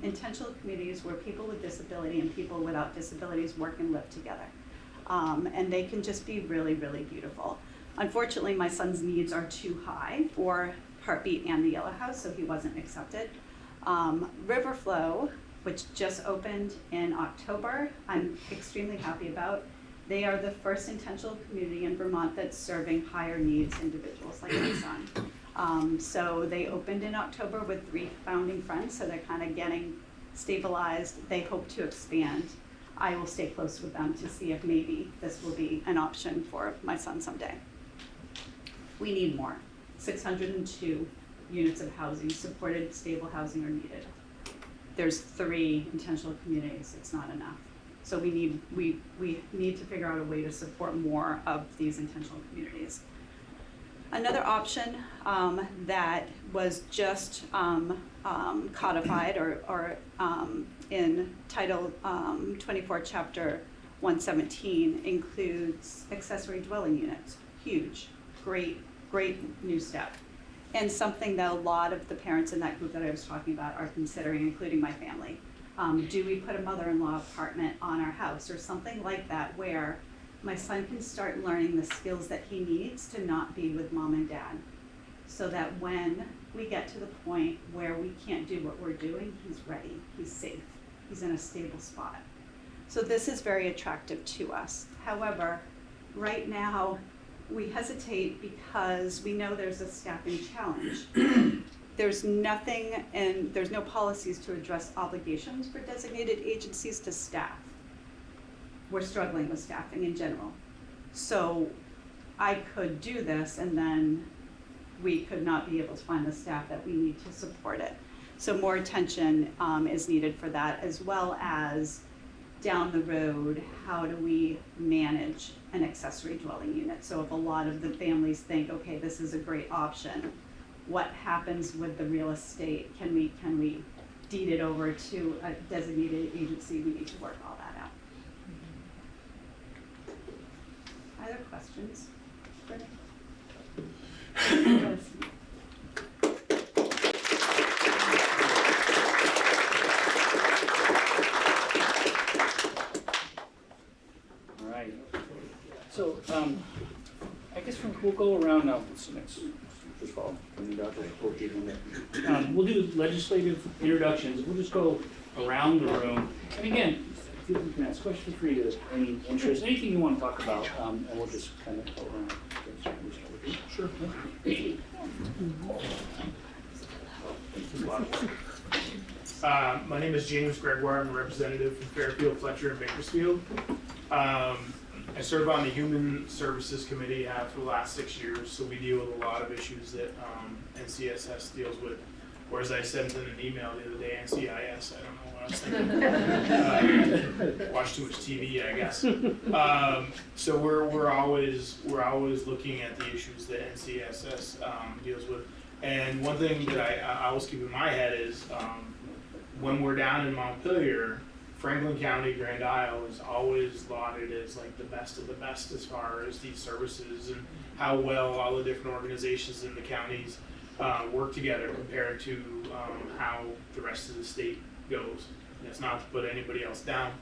[SPEAKER 7] intentional communities where people with disability and people without disabilities work and live together. And they can just be really, really beautiful. Unfortunately, my son's needs are too high for Heartbeat and the Yellow House, so he wasn't accepted. Riverflow, which just opened in October, I'm extremely happy about. They are the first intentional community in Vermont that's serving higher needs individuals like my son. So they opened in October with 3 founding friends, so they're kind of getting stabilized. They hope to expand. I will stay close with them to see if maybe this will be an option for my son someday. We need more. 602 units of housing, supported, stable housing are needed. There's 3 intentional communities, it's not enough. So we need to figure out a way to support more of these intentional communities. Another option that was just codified or in Title 24, Chapter 117 includes accessory dwelling units. huge, great new step. And something that a lot of the parents in that group that I was talking about are considering, including my family. Do we put a mother-in-law apartment on our house or something like that where my son can start learning the skills that he needs to not be with mom and dad, so that when we get to the point where we can't do what we're doing, he's ready, he's safe, he's in a stable spot. So this is very attractive to us. However, right now, we hesitate because we know there's a staffing challenge. There's nothing, and there's no policies to address obligations for designated agencies to staff. We're struggling with staffing in general. So I could do this and then we could not be able to find the staff that we need to support it. So more attention is needed for that, as well as down the road, how do we manage an accessory dwelling unit? So if a lot of the families think, okay, this is a great option, what happens with the real estate? Can we deed it over to a designated agency? We need to work all that out. Other questions?
[SPEAKER 2] All right. So, I guess we'll go around now. What's next? Just follow. We'll do legislative introductions. We'll just go around the room. And again, you can ask questions for you, any interest, anything you want to talk about, and we'll just kind of go around. Sure.
[SPEAKER 8] My name is James Gregoire. I'm a representative from Fairfield, Fletcher, and Bakersfield. I serve on the Human Services Committee for the last 6 years, so we deal with a lot of issues that NCSS deals with. Or as I said in an email the other day, NCIS, I don't know what I was thinking. Watch too much TV, I guess. So we're always looking at the issues that NCSS deals with. And one thing that I always keep in my head is when we're down in Montpelier, Franklin County, Grand Isle is always lauded as like the best of the best as far as these services and how well all the different organizations in the counties work together compared to how the rest of the state goes. And it's not to put anybody else down.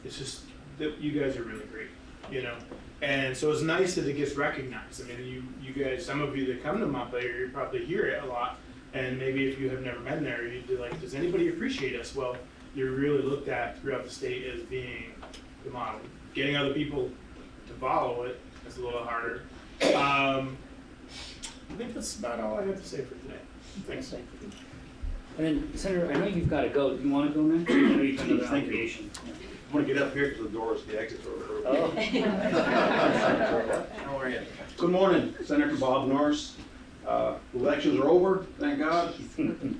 [SPEAKER 8] It's just that you guys are really great, you know. And so it's nice that it gets recognized. I mean, you guys, some of you that come to Montpelier, you probably hear it a lot. And maybe if you have never been there, you'd be like, does anybody appreciate us? Well, you're really looked at throughout the state as being the model. Getting other people to follow it is a little harder. I think that's about all I have to say for today. Thanks.
[SPEAKER 2] And then, Senator, I know you've got to go. Do you want to go next? I know you've got another obligation.
[SPEAKER 9] I want to get up here because the door is the exit.
[SPEAKER 2] Oh.
[SPEAKER 9] How are you? Good morning, Senator Bob Norris. Elections are over, thank God.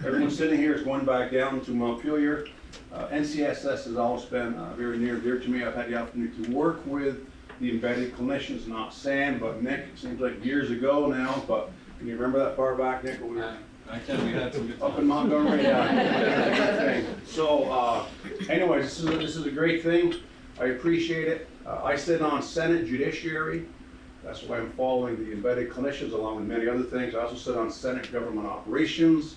[SPEAKER 9] Everyone sitting here is going back down to Montpelier. NCSS has always been very near and dear to me. I've had the opportunity to work with the embedded clinicians, not Sam, but Nick. It seems like years ago now, but can you remember that far back, Nick? When we were
[SPEAKER 5] I can, we had some good
[SPEAKER 9] up in Montgomery, yeah. So, anyways, this is a great thing. I appreciate it. I sit on Senate Judiciary. That's why I'm following the embedded clinicians along with many other things. I also sit on Senate Government Operations.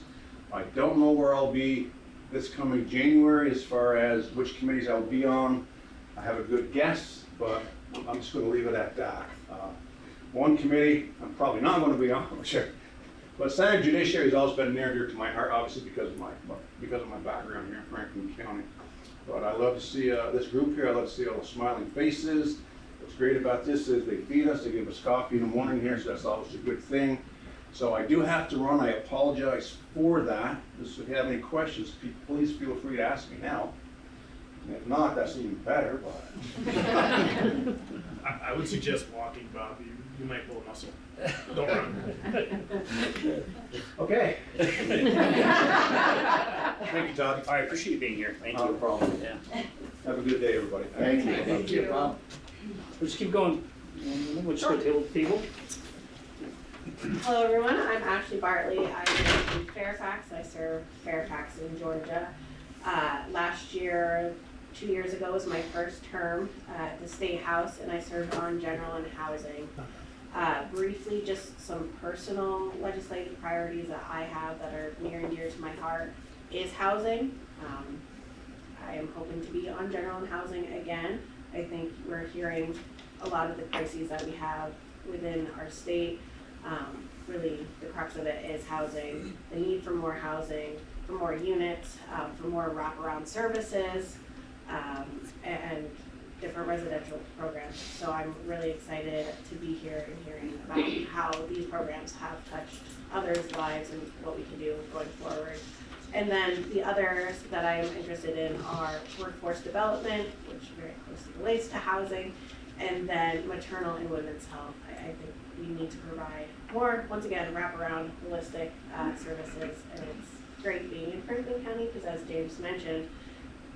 [SPEAKER 9] I don't know where I'll be this coming January as far as which committees I'll be on. I have a good guess, but I'm just going to leave it at that. One committee I'm probably not going to be on, but Senate Judiciary has always been near and dear to my heart, obviously because of my background here in Franklin County. But I love to see this group here. I love to see all the smiling faces. What's great about this is they feed us, they give us coffee in the morning here, so that's always a good thing. So I do have to run. I apologize for that. Just if you have any questions, please feel free to ask me now. And if not, that's even better. But
[SPEAKER 8] I would suggest walking, Bob. You might pull a muscle. Don't run.
[SPEAKER 9] okay. Thank you, Todd.
[SPEAKER 2] I appreciate you being here. Thank you.
[SPEAKER 9] No problem.
[SPEAKER 2] Yeah.
[SPEAKER 9] Have a good day, everybody.
[SPEAKER 3] Thank you.
[SPEAKER 8] Thank you, Bob.
[SPEAKER 2] We'll just keep going. We'll just go table to table.
[SPEAKER 10] Hello everyone, I'm Ashley Bartley. I live in Fairfax. I serve Fairfax in Georgia. Last year, 2 years ago, was my first term at the State House, and I served on general and housing. Briefly, just some personal legislative priorities that I have that are near and dear to my heart is housing. I am hoping to be on general and housing again. I think we're hearing a lot of the crises that we have within our state. Really, the crux of it is housing, the need for more housing, for more units, for more wraparound services, and different residential programs. So I'm really excited to be here and hearing about how these programs have touched others' lives and what we can do going forward. And then the others that I'm interested in are workforce development, which very closely relates to housing, and then maternal and women's health. I think we need to provide more, once again, wraparound, holistic services, and it's great being in Franklin County because, as James mentioned,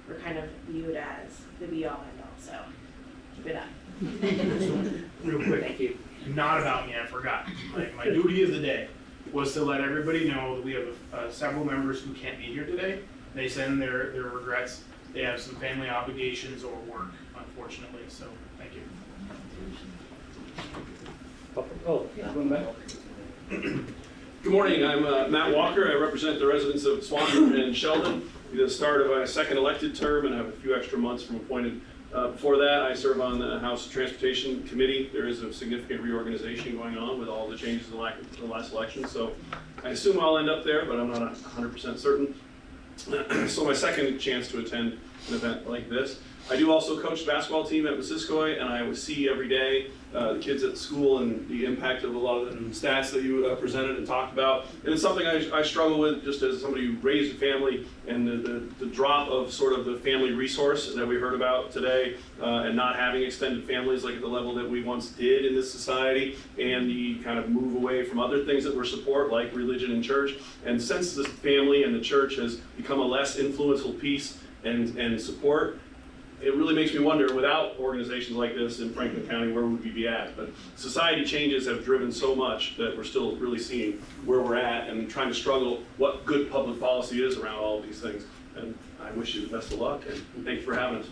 [SPEAKER 10] we're kind of viewed as the be-all, end-all. So keep it up.
[SPEAKER 8] Real quick,
[SPEAKER 2] Thank you.
[SPEAKER 8] not about me, I forgot. My duty of the day was to let everybody know that we have several members who can't be here today. They send their regrets. They have some family obligations or work, unfortunately, so thank you.
[SPEAKER 2] Oh, going back.
[SPEAKER 11] Good morning, I'm Matt Walker. I represent the residents of Swan and Sheldon. The start of my second elected term and I have a few extra months from appointed. Before that, I serve on the House Transportation Committee. There is a significant reorganization going on with all the changes in the last election, so I assume I'll end up there, but I'm not 100% certain. So my second chance to attend an event like this. I do also coach the basketball team at Missisquoi, and I see every day the kids at school and the impact of a lot of the stats that you presented and talked about. And it's something I struggle with just as somebody who raised a family, and the drop of sort of the family resource that we heard about today, and not having extended families like at the level that we once did in this society, and the kind of move away from other things that we support like religion and church. And since the family and the church has become a less influential piece and support, it really makes me wonder, without organizations like this in Franklin County, where would we be at? But society changes have driven so much that we're still really seeing where we're at and trying to struggle what good public policy is around all of these things. And I wish you the best of luck, and thank you for having us.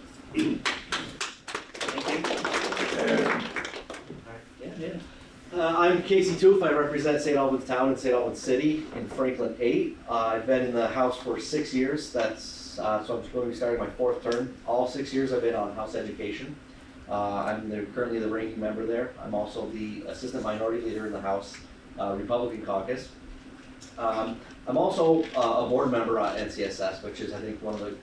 [SPEAKER 12] I'm Casey Toof. I represent St. Albans Town and St. Albans City in Franklin 8. I've been in the House for 6 years. So I'm going to be starting my 4th term. All 6 years I've been on House Education. I'm currently the ranking member there. I'm also the Assistant Minority Leader in the House Republican Caucus. I'm also a board member at NCSS, which is, I think, one of the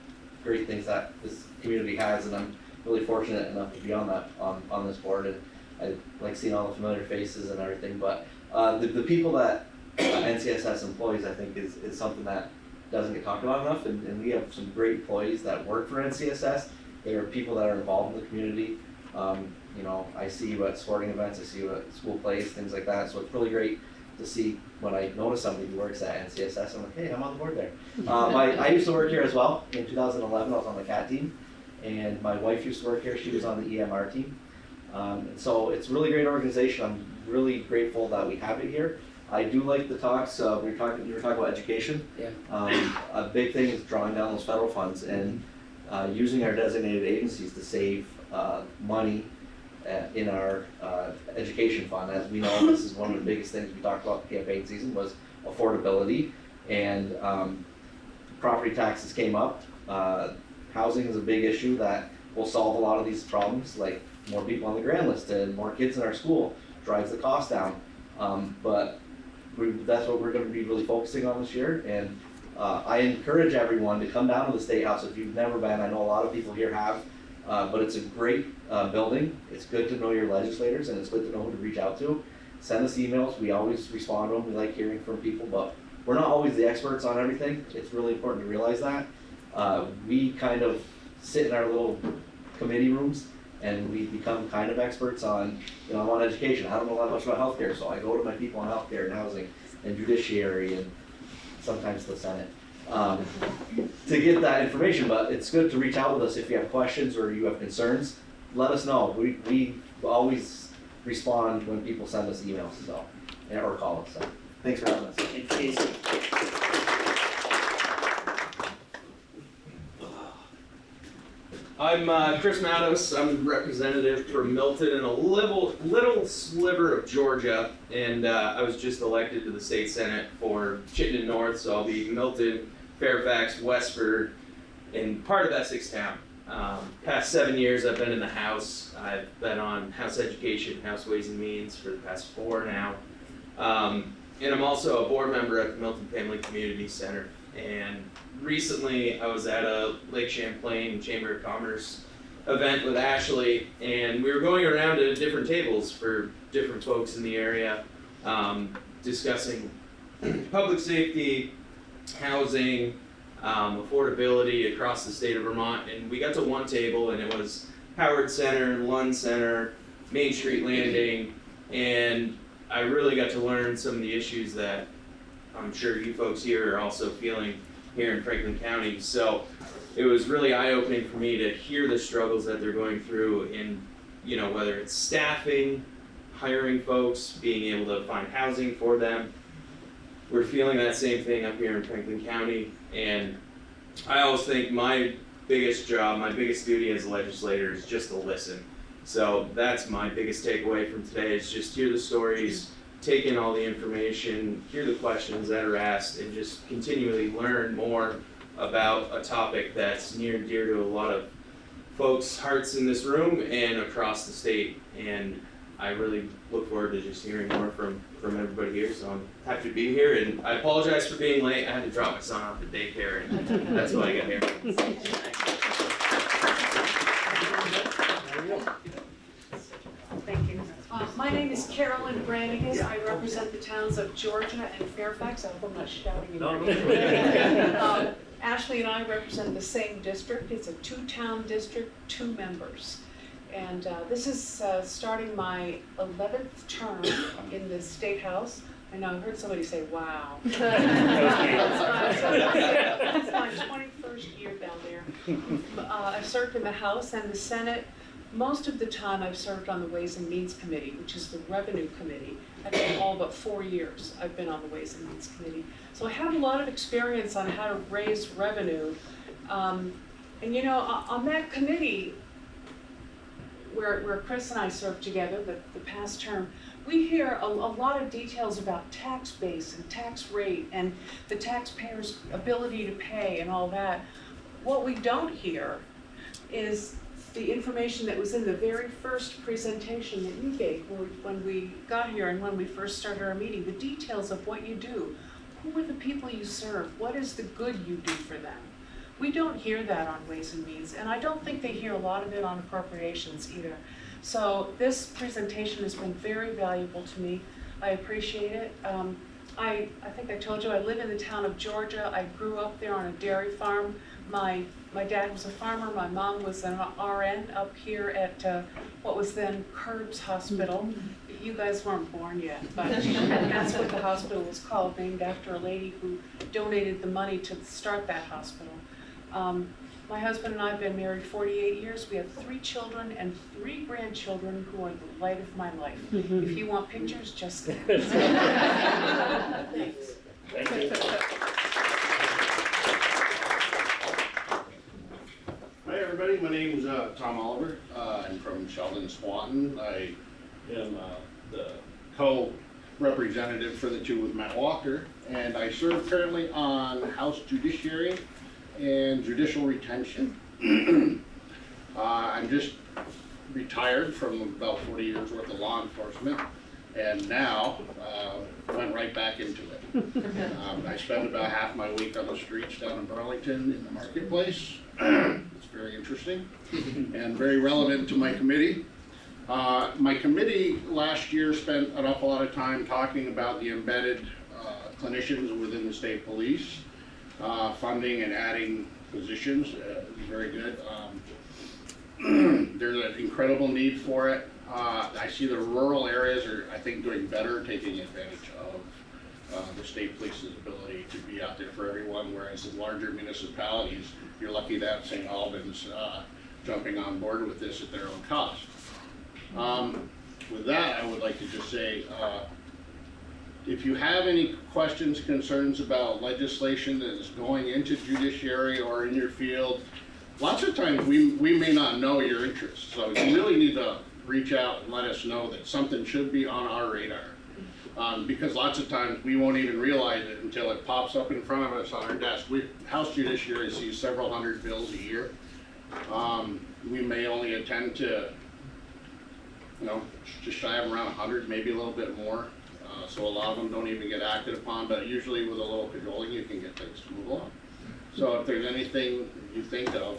[SPEAKER 12] great things that this community has, and I'm really fortunate enough to be on that on this board. And I like seeing all the familiar faces and everything. But the people that NCSS employs, I think, is something that doesn't get talked about enough, and we have some great employees that work for NCSS. There are people that are involved in the community. You know, I see you at sporting events, I see you at school plays, things like that. So it's really great to see when I notice somebody who works at NCSS. I'm like, hey, I'm on the board there. I used to work here as well. In 2011, I was on the CAT team, and my wife used to work here. She was on the EMR team. And so it's a really great organization. I'm really grateful that we have it here. I do like the talks. You were talking about education.
[SPEAKER 2] Yeah.
[SPEAKER 12] A big thing is drawing down those federal funds and using our designated agencies to save money in our education fund. As we know, this is one of the biggest things we talked about the campaign season was affordability, and property taxes came up. Housing is a big issue that will solve a lot of these problems, like more people on the grant list and more kids in our school drives the cost down. But that's what we're going to be really focusing on this year, and I encourage everyone to come down to the State House if you've never been. I know a lot of people here have, but it's a great building. It's good to know your legislators, and it's good to know who to reach out to. Send us emails. We always respond to them. We like hearing from people, but we're not always the experts on everything. It's really important to realize that. We kind of sit in our little committee rooms, and we become kind of experts on, I'm on education. I don't know that much about healthcare, so I go to my people on healthcare and housing and judiciary and sometimes the Senate to get that information. But it's good to reach out with us if you have questions or you have concerns. Let us know. We always respond when people send us emails, or call us. So thanks for having us.
[SPEAKER 2] Thank you, Casey.
[SPEAKER 13] I'm Chris Matos. I'm the representative for Milton and a little sliver of Georgia, and I was just elected to the state senate for Chittenden North, so I'll be Milton, Fairfax, Westford, and part of Essex Town. Past 7 years I've been in the House. I've been on House Education, House Ways and Means for the past 4 now. And I'm also a board member at the Milton Family Community Center. And recently I was at a Lake Champlain Chamber of Commerce event with Ashley, and we were going around to different tables for different folks in the area, discussing public safety, housing, affordability across the state of Vermont. And we got to one table, and it was Howard Center, Lund Center, Main Street Landing, and I really got to learn some of the issues that I'm sure you folks here are also feeling here in Franklin County. So it was really eye-opening for me to hear the struggles that they're going through in, you know, whether it's staffing, hiring folks, being able to find housing for them. We're feeling that same thing up here in Franklin County, and I always think my biggest job, my biggest duty as a legislator is just to listen. So that's my biggest takeaway from today, is just hear the stories, take in all the information, hear the questions that are asked, and just continually learn more about a topic that's near and dear to a lot of folks' hearts in this room and across the state. And I really look forward to just hearing more from everybody here, so I'm happy to be here, and I apologize for being late. I had to drop my son off at daycare, and that's why I got here.
[SPEAKER 14] Thank you. My name is Carolyn Brannigan. I represent the towns of Georgia and Fairfax. I hope I'm not shouting in your ear. Ashley and I represent the same district. It's a 2-town district, 2 members. And this is starting my 11th term in the State House. I know, I heard somebody say, wow. It's my 21st year down there. I've served in the House and the Senate. Most of the time I've served on the Ways and Means Committee, which is the Revenue Committee. I've been all but 4 years I've been on the Ways and Means Committee. So I have a lot of experience on how to raise revenue. And you know, on that committee, where Chris and I served together the past term, we hear a lot of details about tax base and tax rate and the taxpayer's ability to pay and all that. What we don't hear is the information that was in the very first presentation that you gave when we got here and when we first started our meeting, the details of what you do. Who are the people you serve? What is the good you do for them? We don't hear that on Ways and Means, and I don't think they hear a lot of it on appropriations either. So this presentation has been very valuable to me. I appreciate it. I think I told you I live in the town of Georgia. I grew up there on a dairy farm. My dad was a farmer. My mom was an RN up here at what was then Curbs Hospital. You guys weren't born yet, but that's what the hospital was called, named after a lady who donated the money to start that hospital. My husband and I have been married 48 years. We have 3 children and 3 grandchildren who are the light of my life. If you want pictures, just ask. Thanks.
[SPEAKER 2] Thank you.
[SPEAKER 15] Hi everybody, my name is Tom Oliver. I'm from Sheldon, Swanton. I am the co-representative for the 2 with Matt Walker, and I serve currently on House Judiciary and Judicial Retention. I'm just retired from about 40 years worth of law enforcement, and now went right back into it. I spend about half my week on the streets down in Burlington in the marketplace. It's very interesting and very relevant to my committee. My committee last year spent an awful lot of time talking about the embedded clinicians within the state police, funding and adding positions. Is very good. There's an incredible need for it. I see the rural areas are, I think, doing better, taking advantage of the state police's ability to be out there for everyone, whereas in larger municipalities, you're lucky that St. Albans jumping on board with this at their own cost. With that, I would like to just say, if you have any questions, concerns about legislation that is going into judiciary or in your field, lots of times we may not know your interests, so you really need to reach out and let us know that something should be on our radar. Because lots of times we won't even realize it until it pops up in front of us on our desk. House Judiciary sees several hundred bills a year. We may only attend to, just shy of around 100, maybe a little bit more. So a lot of them don't even get acted upon, but usually with a little cajoling, you can get things to move along. So if there's anything you think of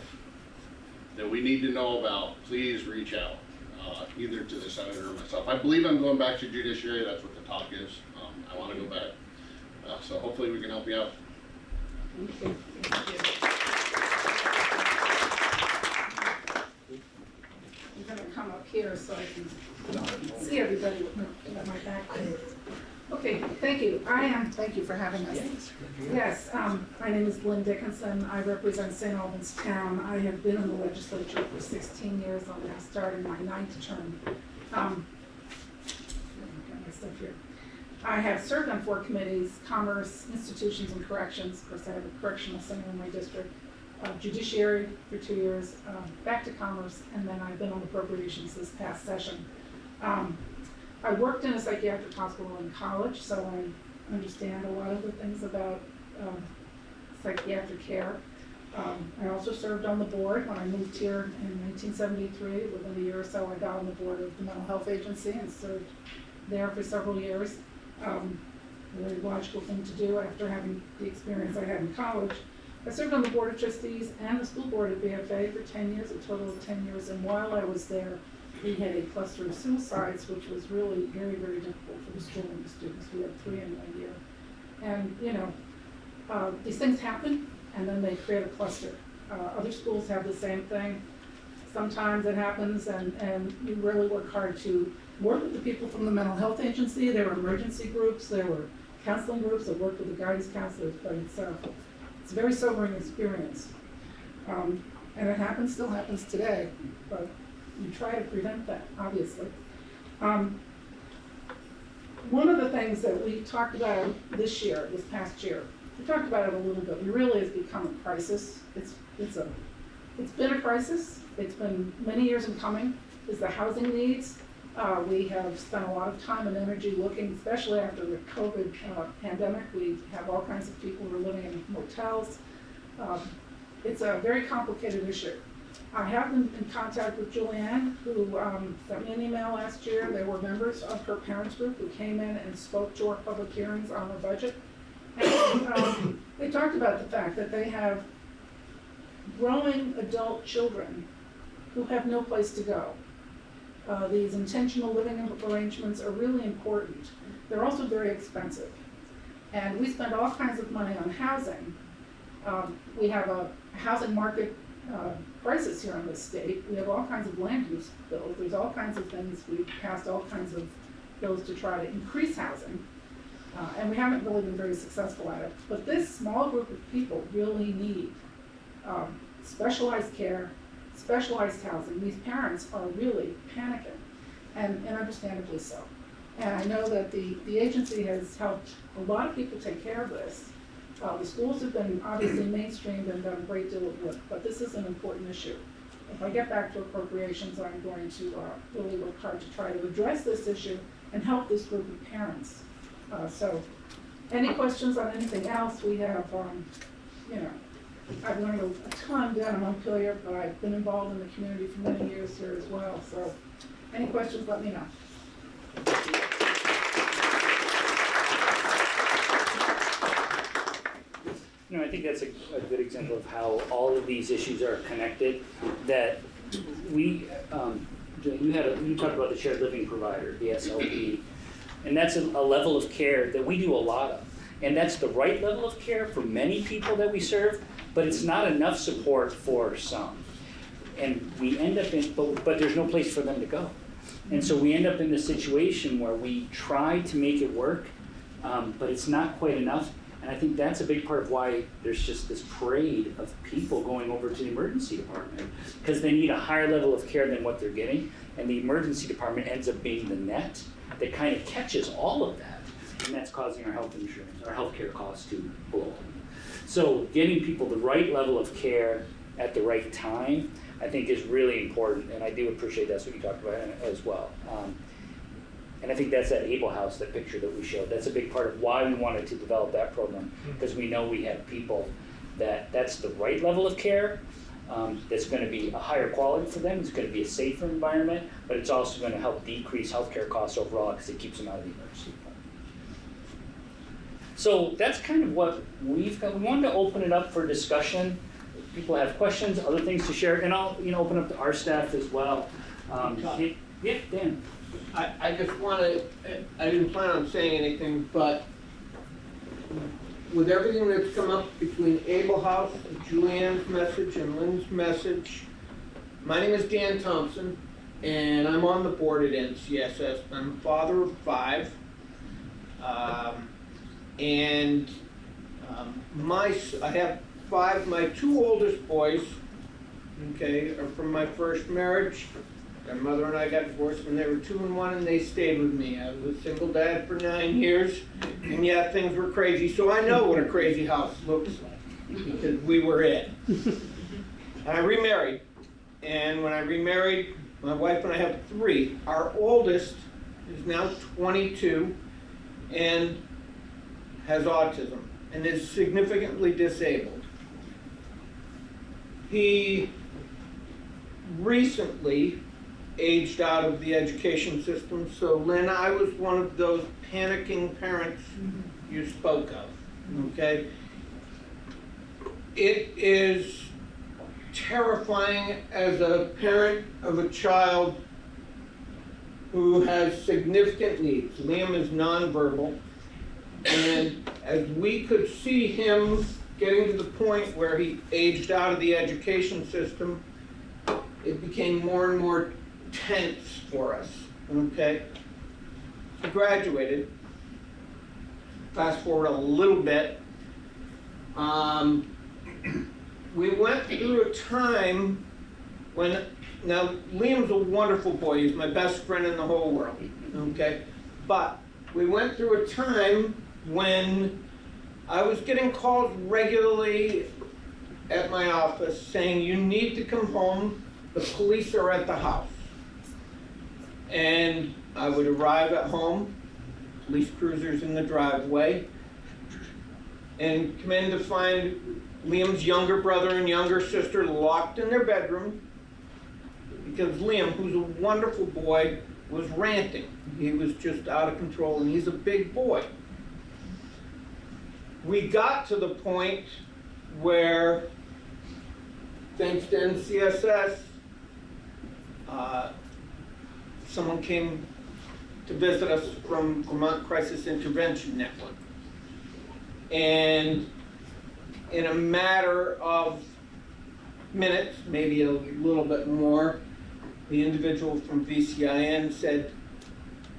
[SPEAKER 15] that we need to know about, please reach out, either to the senator or myself. I believe I'm going back to Judiciary, that's what the talk is. I want to go back. So hopefully we can help you out.
[SPEAKER 16] I'm gonna come up here so I can see everybody with my back. Okay, thank you. Thank you for having us. Yes, my name is Lynn Dickinson. I represent St. Albans Town. I have been in the legislature for 16 years. I'm now starting my 9th term. Got my stuff here. I have served on 4 committees: Commerce, Institutions and Corrections. Of course, I have a correctional center in my district. Judiciary for 2 years, back to Commerce, and then I've been on Appropriations this past session. I worked in a psychiatric hospital in college, so I understand a lot of the things about psychiatric care. I also served on the board when I moved here in 1973. Within a year or so, I got on the board of the Mental Health Agency and served there for several years. A very logical thing to do after having the experience I had in college. I served on the Board of Trustees and the school board at BFA for 10 years, a total of 10 years, and while I was there, we had a cluster of suicides, which was really very, very difficult for the school and the students. We had 3 in 1 year. And, these things happen, and then they create a cluster. Other schools have the same thing. Sometimes it happens, and we really work hard to work with the people from the Mental Health Agency. There were emergency groups, there were counseling groups that worked with the guidance counselors, but it's a very sobering experience. And it happens, still happens today, but you try to prevent that, obviously. One of the things that we talked about this past year, we talked about it a little bit, it really has become a crisis. It's been a crisis, it's been many years in coming, is the housing needs. We have spent a lot of time and energy looking, especially after the COVID pandemic. We have all kinds of people who are living in motels. It's a very complicated issue. I have been in contact with Julianne, who sent me an email last year. There were members of her parents group who came in and spoke to our public hearings on the budget. And they talked about the fact that they have growing adult children who have no place to go. These intentional living arrangements are really important. They're also very expensive. And we spend all kinds of money on housing. We have a housing market crisis here in this state. We have all kinds of land use bills. There's all kinds of things. We've passed all kinds of bills to try to increase housing. And we haven't really been very successful at it. But this small group of people really need specialized care, specialized housing. These parents are really panicking, and understandably so. And I know that the agency has helped a lot of people take care of this. The schools have been obviously mainstreamed and done a great deal of work, but this is an important issue. If I get back to appropriations, I'm going to really work hard to try to address this issue and help this group of parents. So, any questions on anything else? We have, I've learned a ton down in Montpelier, but I've been involved in the community for many years here as well. So, any questions, let me know.
[SPEAKER 2] I think that's a good example of how all of these issues are connected. That we, you talked about the shared living provider, the SLP, and that's a level of care that we do a lot of. And that's the right level of care for many people that we serve, but it's not enough support for some. And we end up in, but there's no place for them to go. And so we end up in this situation where we try to make it work, but it's not quite enough. And I think that's a big part of why there's just this parade of people going over to the emergency department, because they need a higher level of care than what they're getting. And the emergency department ends up being the net that kind of catches all of that. And that's causing our health insurance, our healthcare costs to blow up. So getting people the right level of care at the right time, I think is really important, and I do appreciate that's what you talked about as well. And I think that's that Able House, that picture that we showed. That's a big part of why we wanted to develop that program, because we know we have people that's the right level of care, that's going to be a higher quality for them, it's going to be a safer environment, but it's also going to help decrease healthcare costs overall because it keeps them out of the emergency room. So that's kind of what we've got. We wanted to open it up for discussion. People have questions, other things to share, and I'll open up to our staff as well. Yeah, Dan.
[SPEAKER 17] I just want to, I didn't plan on saying anything, but with everything that's come up between Able House, Julianne's message, and Lynn's message, my name is Dan Thompson, and I'm on the board at NCSS. I'm a father of 5. I have 5, my 2 oldest boys, okay, are from my first marriage. Their mother and I got divorced when they were 2 and 1, and they stayed with me. I was a single dad for 9 years, and yeah, things were crazy. So I know what a crazy house looks like, because we were it. And I remarried, and when I remarried, my wife and I have 3. Our oldest is now 22 and has autism and is significantly disabled. He recently aged out of the education system. So Lynn, I was one of those panicking parents you spoke of, okay? It is terrifying as a parent of a child who has significant needs. Liam is nonverbal, and as we could see him getting to the point where he aged out of the education system, it became more and more tense for us, okay? He graduated. Fast forward a little bit. We went through a time when, now Liam's a wonderful boy, he's my best friend in the whole world, okay? But we went through a time when I was getting calls regularly at my office saying, you need to come home, the police are at the house. And I would arrive at home, police cruisers in the driveway, and come in to find Liam's younger brother and younger sister locked in their bedroom because Liam, who's a wonderful boy, was ranting. He was just out of control, and he's a big boy. We got to the point where, thanks to NCSS, someone came to visit us from Vermont Crisis Intervention Network. And in a matter of minutes, maybe a little bit more, the individual from VCIN said,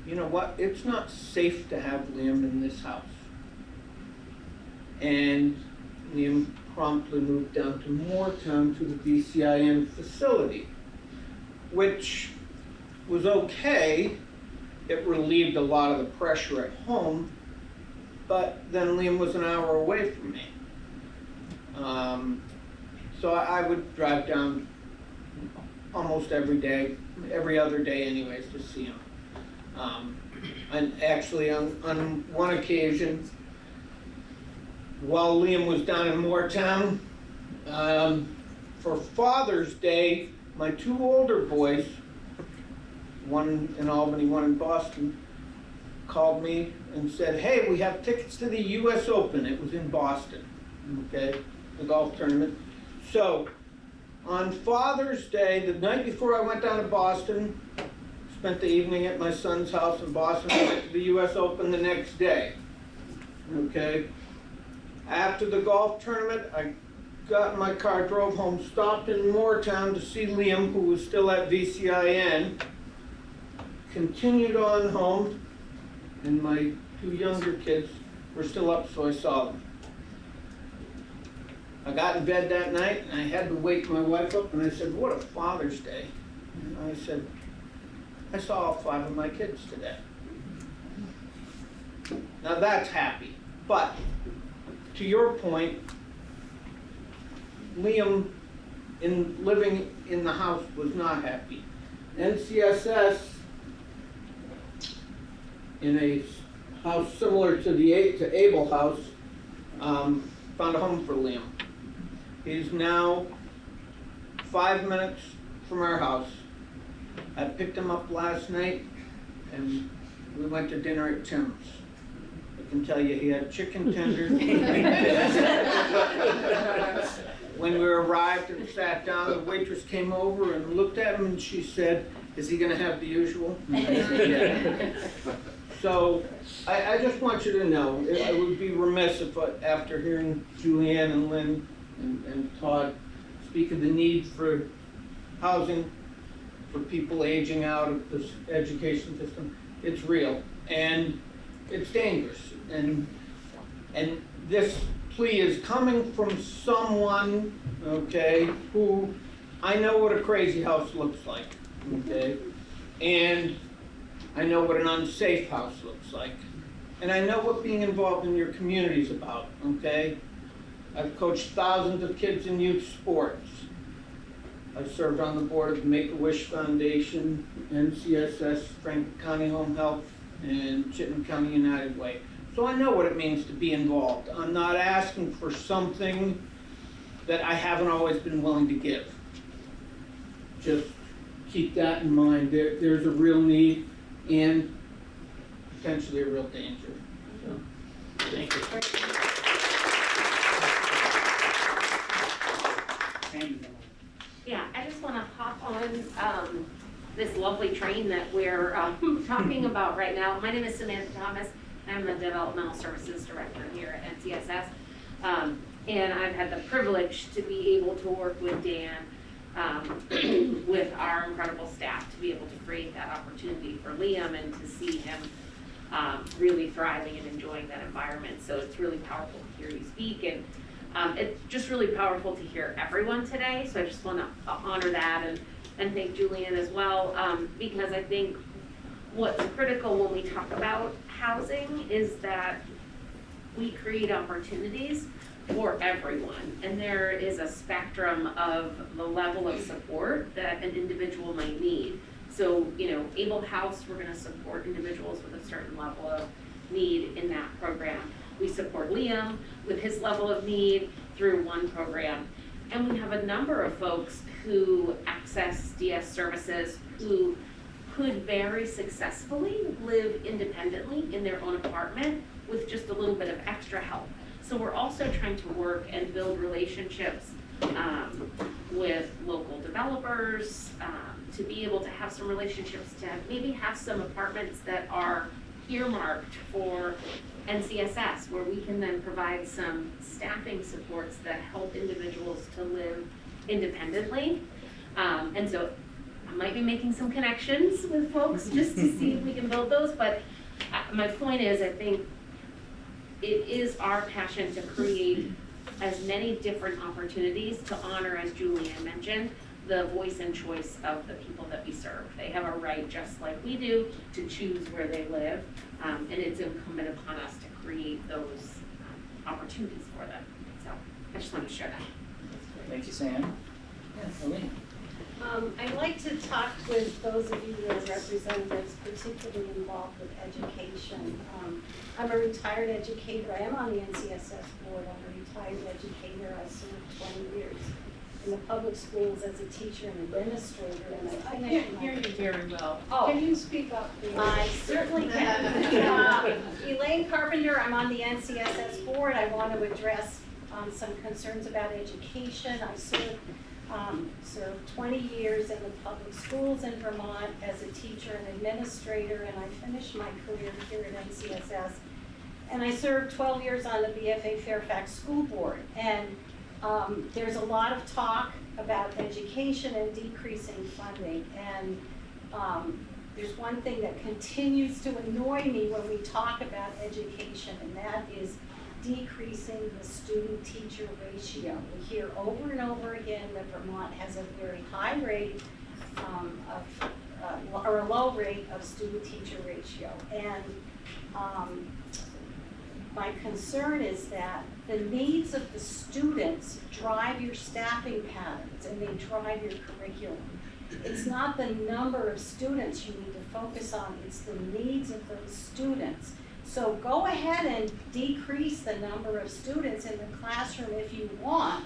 [SPEAKER 17] you know what, it's not safe to have Liam in this house. And Liam promptly moved down to Moortown to the VCIN facility, which was okay. It relieved a lot of the pressure at home, but then Liam was an hour away from me. So I would drive down almost every day, every other day anyways, to see him. And actually on one occasion, while Liam was down in Moortown, for Father's Day, my 2 older boys, one in Albany, one in Boston, called me and said, hey, we have tickets to the US Open. It was in Boston, okay, the golf tournament. So on Father's Day, the night before I went down to Boston, spent the evening at my son's house in Boston, I went to the US Open the next day, okay. After the golf tournament, I got in my car, drove home, stopped in Moortown to see Liam, who was still at VCIN, continued on home, and my 2 younger kids were still up, so I saw them. I got in bed that night, and I had to wake my wife up, and I said, what a Father's Day. And I said, I saw all 5 of my kids today. Now that's happy, but to your point, Liam living in the house was not happy. NCSS, in a house similar to to Able House, found a home for Liam. He's now 5 minutes from our house. I picked him up last night and we went to dinner at Tim's. I can tell you he had chicken tenders. When we arrived and sat down, the waitress came over and looked at him and she said, "Is he gonna have the usual?" And I said, "Yeah." So I just want you to know, I would be remiss if after hearing Julianne and Lynn and Todd speak of the need for housing for people aging out of this education system. It's real and it's dangerous. And this plea is coming from someone, okay, who I know what a crazy house looks like, okay? And I know what an unsafe house looks like. And I know what being involved in your community is about, okay? I've coached thousands of kids in youth sports. I've served on the board of the Make-A-Wish Foundation, NCSS, Franklin County Home Health, and Chittenden County United Way. So I know what it means to be involved. I'm not asking for something that I haven't always been willing to give. Just keep that in mind. There's a real need and potentially a real danger. So, thank you.
[SPEAKER 18] Yeah, I just want to hop on this lovely train that we're talking about right now. My name is Samantha Thomas. I'm the Developmental Services Director here at NCSS. And I've had the privilege to be able to work with Dan, with our incredible staff, to be able to create that opportunity for Liam and to see him really thriving and enjoying that environment. So it's really powerful to hear you speak, and it's just really powerful to hear everyone today. So I just want to honor that and thank Julian as well, because I think what's critical when we talk about housing is that we create opportunities for everyone, and there is a spectrum of the level of support that an individual might need. So, you know, Able House, we're going to support individuals with a certain level of need in that program. We support Liam with his level of need through one program. And we have a number of folks who access DS services who could very successfully live independently in their own apartment with just a little bit of extra help. So we're also trying to work and build relationships with local developers, to be able to have some relationships, to maybe have some apartments that are earmarked for NCSS, where we can then provide some staffing supports that help individuals to live independently. And so I might be making some connections with folks just to see if we can build those, but my point is, I think it is our passion to create as many different opportunities to honor, as Julianne mentioned, the voice and choice of the people that we serve. They have a right, just like we do, to choose where they live, and it's incumbent upon us to create those opportunities for them. So I just wanted to share that.
[SPEAKER 19] Thank you, Sam. Yeah, Elaine.
[SPEAKER 4] I'd like to talk with those of you who are representatives particularly involved with education. I'm a retired educator. I am on the NCSS board. I'm a retired educator. I served 20 years in the public schools as a teacher and administrator, and I
[SPEAKER 14] can't hear you very well.
[SPEAKER 4] Oh.
[SPEAKER 14] Can you speak up, please?
[SPEAKER 4] I certainly can. Elaine Carpenter, I'm on the NCSS board. I want to address some concerns about education. I served 20 years in the public schools in Vermont as a teacher and administrator, and I finished my career here at NCSS. And I served 12 years on the BFA Fairfax School Board. And there's a lot of talk about education and decreasing funding. And there's one thing that continues to annoy me when we talk about education, and that is decreasing the student-teacher ratio. We hear over and over again that Vermont has a very high rate or a low rate of student-teacher ratio. And my concern is that the needs of the students drive your staffing patterns and they drive your curriculum. It's not the number of students you need to focus on, it's the needs of those students. So go ahead and decrease the number of students in the classroom if you want,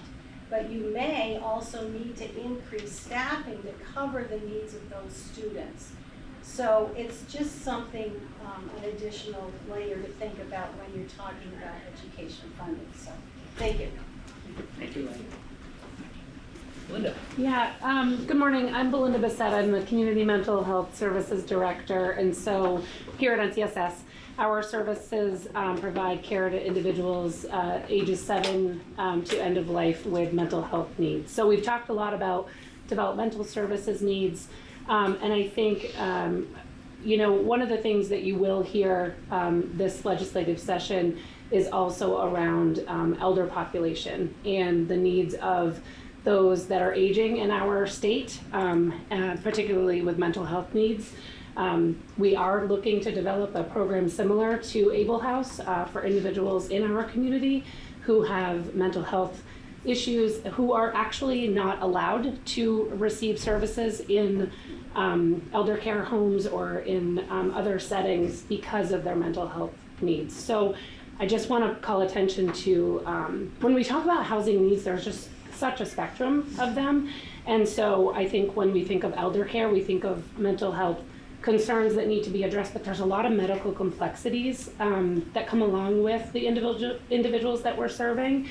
[SPEAKER 4] but you may also need to increase staffing to cover the needs of those students. So it's just something, an additional layer to think about when you're talking about education funding. So, thank you.
[SPEAKER 19] Thank you, Linda. Linda.
[SPEAKER 20] Yeah, good morning. I'm Belinda Bissett. I'm the Community Mental Health Services Director. And so here at NCSS, our services provide care to individuals ages 7 to end of life with mental health needs. So we've talked a lot about developmental services needs. And I think, you know, one of the things that you will hear this legislative session is also around elder population and the needs of those that are aging in our state, particularly with mental health needs. We are looking to develop a program similar to Able House for individuals in our community who have mental health issues, who are actually not allowed to receive services in elder care homes or in other settings because of their mental health needs. So I just want to call attention to, when we talk about housing needs, there's just such a spectrum of them. And so I think when we think of elder care, we think of mental health concerns that need to be addressed, but there's a lot of medical complexities that come along with the individuals that we're serving.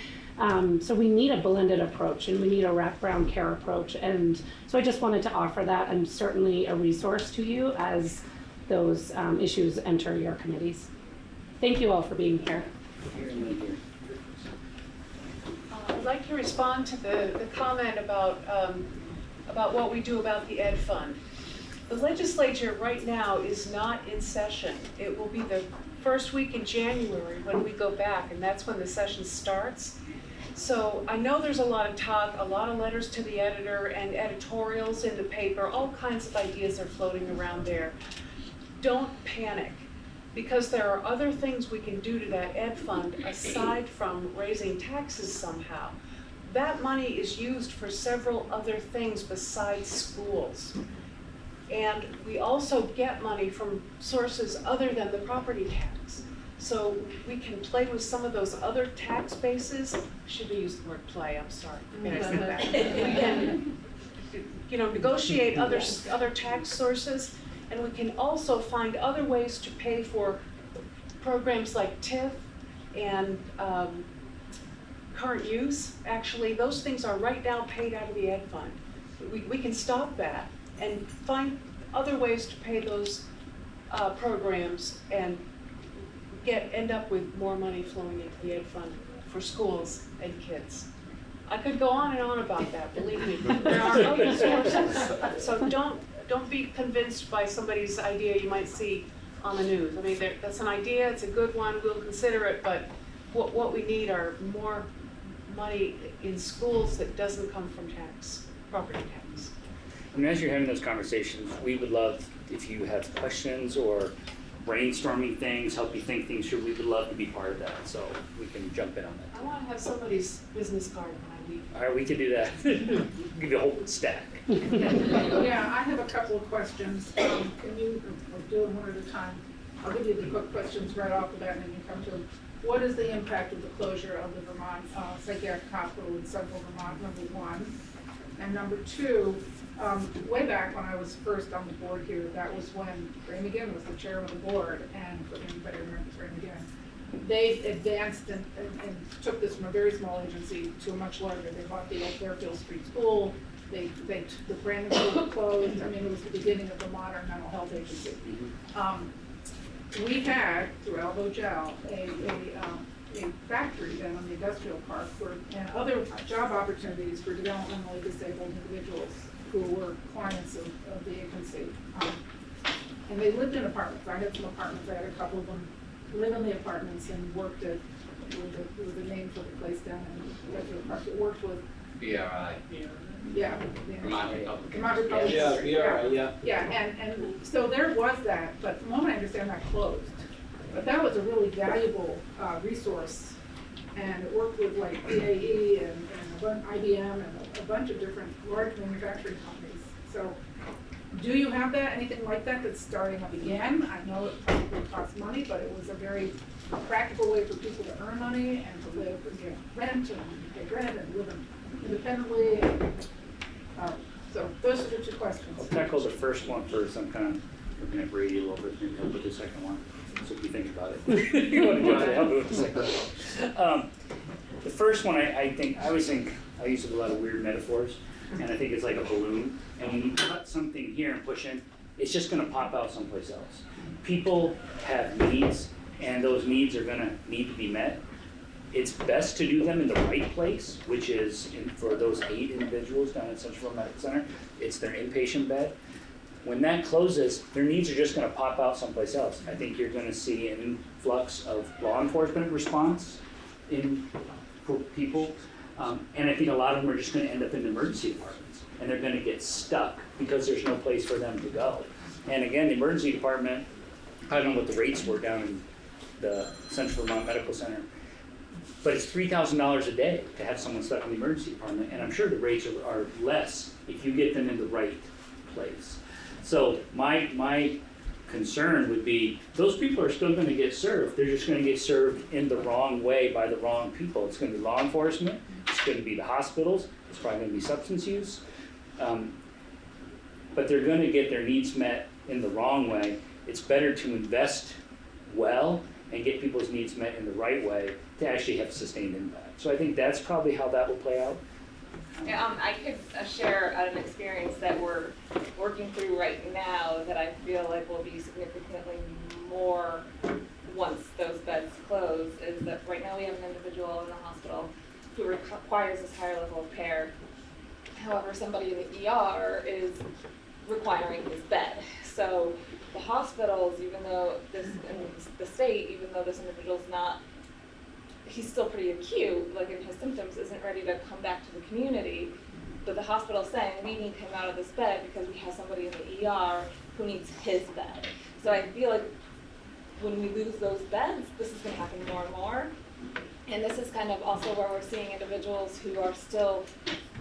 [SPEAKER 20] So we need a blended approach and we need a wraparound care approach. And so I just wanted to offer that. I'm certainly a resource to you as those issues enter your committees. Thank you all for being here.
[SPEAKER 14] I'd like to respond to the comment about what we do about the Ed Fund. The legislature right now is not in session. It will be the first week in January when we go back, and that's when the session starts. So I know there's a lot of talk, a lot of letters to the editor and editorials in the paper, all kinds of ideas are floating around there. Don't panic, because there are other things we can do to that Ed Fund aside from raising taxes somehow. That money is used for several other things besides schools. And we also get money from sources other than the property tax. So we can play with some of those other tax bases. Should have used the word play, I'm sorry. We can, you know, negotiate other tax sources, and we can also find other ways to pay for programs like TIF and current use. Actually, those things are right now paid out of the Ed Fund. We can stop that and find other ways to pay those programs and end up with more money flowing into the Ed Fund for schools and kids. I could go on and on about that, believe me. There are other sources. So don't be convinced by somebody's idea you might see on the news. I mean, that's an idea, it's a good one, we'll consider it, but what we need are more money in schools that doesn't come from property tax.
[SPEAKER 2] And as you're having those conversations, we would love if you have questions or brainstorming things, help you think things through. We would love to be part of that, so we can jump in on that.
[SPEAKER 14] I want to have somebody's business card when I leave.
[SPEAKER 2] All right, we can do that. Give you a whole stack.
[SPEAKER 16] Yeah, I have a couple of questions. Can you do them one at a time? I'll give you the quick questions right off the bat and then you come to them. What is the impact of the closure of the Vermont Psychiatric Hospital in Central Vermont, number one? And number two, way back when I was first on the board here, that was when Ray McGinn was the chairman of the board, and for anybody who remembers Ray McGinn, they advanced and took this from a very small agency to a much larger. They bought the old Fairfield Street School. The brand new school closed. I mean, it was the beginning of the modern mental health agency. We had, through Alvo Gel, a factory down on the industrial park and other job opportunities for developmentally disabled individuals who were clients of the agency. And they lived in apartments. I had some apartments. I had a couple of them live in the apartments and worked at, it was a name for the place down in the industrial park. It worked with
[SPEAKER 13] BRI.
[SPEAKER 16] Yeah.
[SPEAKER 13] Vermont Republican.
[SPEAKER 16] Vermont Republican.
[SPEAKER 13] Yeah, BRI, yeah.
[SPEAKER 16] Yeah, and so there was that, but from what I understand, that closed. But that was a really valuable resource, and it worked with like P.E.G and IBM and a bunch of different large manufacturing companies. So, do you have that, anything like that that's starting up again? I know it probably costs money, but it was a very practical way for people to earn money and to live and get rent and live independently. So those are the two questions.
[SPEAKER 2] I'll tackle the first one first. I'm kind of looking at Brady a little bit, maybe help with the second one. So if you think about it, you want to go to help with the second one. The first one, I always think, I use a lot of weird metaphors, and I think it's like a balloon. And when you cut something here and push in, it's just going to pop out someplace else. People have needs, and those needs are going to need to be met. It's best to do them in the right place, which is for those 8 individuals down at Central Medical Center. It's their inpatient bed. When that closes, their needs are just going to pop out someplace else. I think you're going to see an influx of law enforcement response for people, and I think a lot of them are just going to end up in emergency departments, and they're going to get stuck because there's no place for them to go. And again, the emergency department, I don't know what the rates were down in the Central Vermont Medical Center, but it's $3,000 a day to have someone stuck in the emergency department, and I'm sure the rates are less if you get them in the right place. So my concern would be those people are still going to get served. They're just going to get served in the wrong way by the wrong people. It's going to be law enforcement. It's going to be the hospitals. It's probably going to be substance use. But they're going to get their needs met in the wrong way. It's better to invest well and get people's needs met in the right way to actually have sustained impact. So I think that's probably how that will play out.
[SPEAKER 21] Yeah, I could share an experience that we're working through right now that I feel like will be significantly more once those beds close, is that right now we have an individual in the hospital who requires this higher level of care. However, somebody in the ER is requiring his bed. So the hospitals, even though the state, even though this individual's not, he's still pretty acute, like in his symptoms, isn't ready to come back to the community, but the hospital's saying we need him out of this bed because we have somebody in the ER who needs his bed. So I feel like when we lose those beds, this is going to happen more and more. And this is kind of also where we're seeing individuals who are still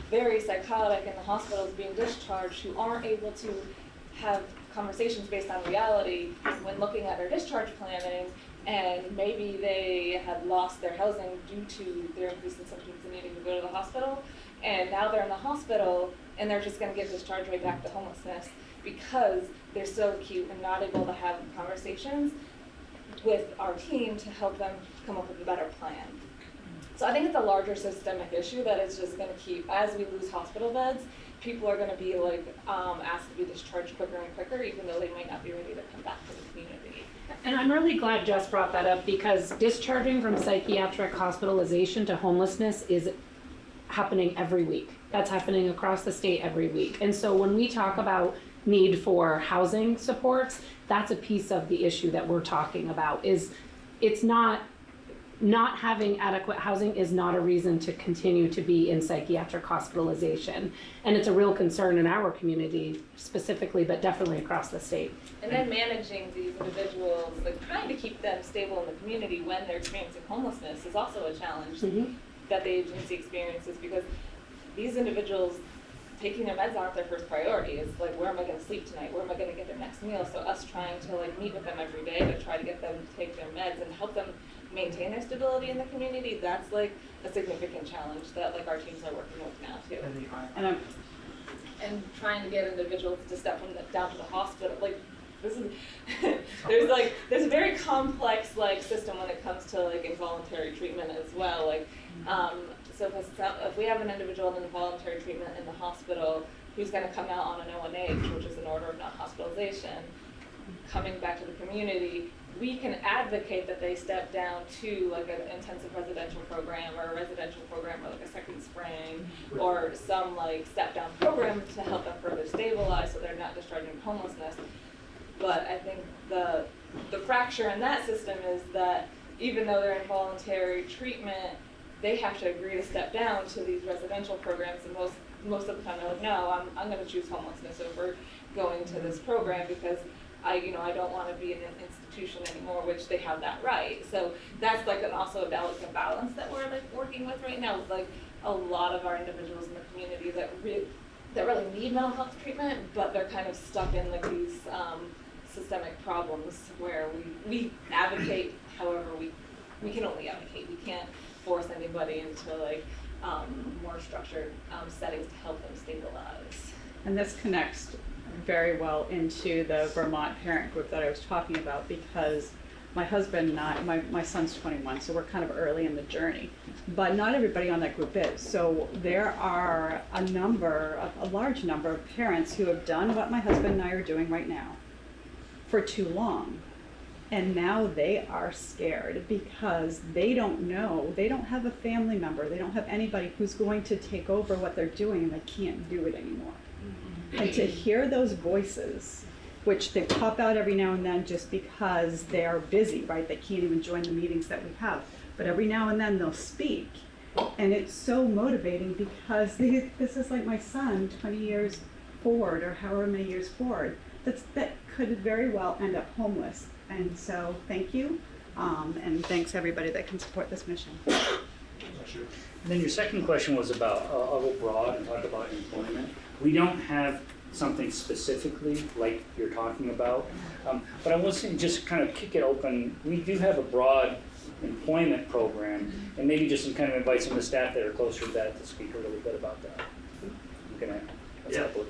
[SPEAKER 21] very psychotic in the hospitals being discharged, who aren't able to have conversations based on reality when looking at their discharge planning, and maybe they had lost their housing due to their increase in symptoms and needing to go to the hospital, and now they're in the hospital and they're just going to get discharged right back to homelessness because they're so acute and not able to have conversations with our team to help them come up with a better plan. So I think it's a larger systemic issue that is just going to keep, as we lose hospital beds, people are going to be like asked to be discharged quicker and quicker, even though they might not be ready to come back to the community.
[SPEAKER 20] And I'm really glad Jess brought that up, because discharging from psychiatric hospitalization to homelessness is happening every week. That's happening across the state every week. And so when we talk about need for housing supports, that's a piece of the issue that we're talking about. Is it's not having adequate housing is not a reason to continue to be in psychiatric hospitalization. And it's a real concern in our community specifically, but definitely across the state.
[SPEAKER 21] And then managing these individuals, like trying to keep them stable in the community when they're experiencing homelessness is also a challenge that the agency experiences, because these individuals, taking their meds aren't their first priority. It's like, where am I going to sleep tonight? Where am I going to get their next meal? So us trying to like meet with them every day to try to get them to take their meds and help them maintain their stability in the community, that's like a significant challenge that like our teams are working with now too. And trying to get individuals to step from down to the hospital, like this is there's a very complex like system when it comes to like involuntary treatment as well. Like so if we have an individual in involuntary treatment in the hospital who's going to come out on an ONH, which is an order of non-hospitalization, coming back to the community, we can advocate that they step down to like an intensive residential program or a residential program or like a second spring or some like step down program to help them further stabilize so they're not discharging homelessness. But I think the fracture in that system is that even though they're in voluntary treatment, they have to agree to step down to these residential programs, and most of the time they're like, no, I'm going to choose homelessness over going to this program because I don't want to be in an institution anymore, which they have that right. So that's like also a delicate balance that we're like working with right now. Like a lot of our individuals in the community that really need mental health treatment, but they're kind of stuck in like these systemic problems where we advocate, however we can only advocate. We can't force anybody into like more structured settings to help them stabilize.
[SPEAKER 7] And this connects very well into the Vermont parent group that I was talking about, because my husband and I, my son's 21, so we're kind of early in the journey, but not everybody on that group is. So there are a large number of parents who have done what my husband and I are doing right now for too long. And now they are scared because they don't know, they don't have a family member, they don't have anybody who's going to take over what they're doing, and they can't do it anymore. And to hear those voices, which they pop out every now and then just because they're busy, right? They can't even join the meetings that we have. But every now and then they'll speak. And it's so motivating because this is like my son, 20 years forward, or however many years forward, that could very well end up homeless. And so thank you, and thanks everybody that can support this mission.
[SPEAKER 2] And then your second question was about, I'll go broad and talk about employment. We don't have something specifically like you're talking about, but I will say, just kind of kick it open, we do have a broad employment program, and maybe just kind of invite some of the staff that are closer to that to speak a little bit about that.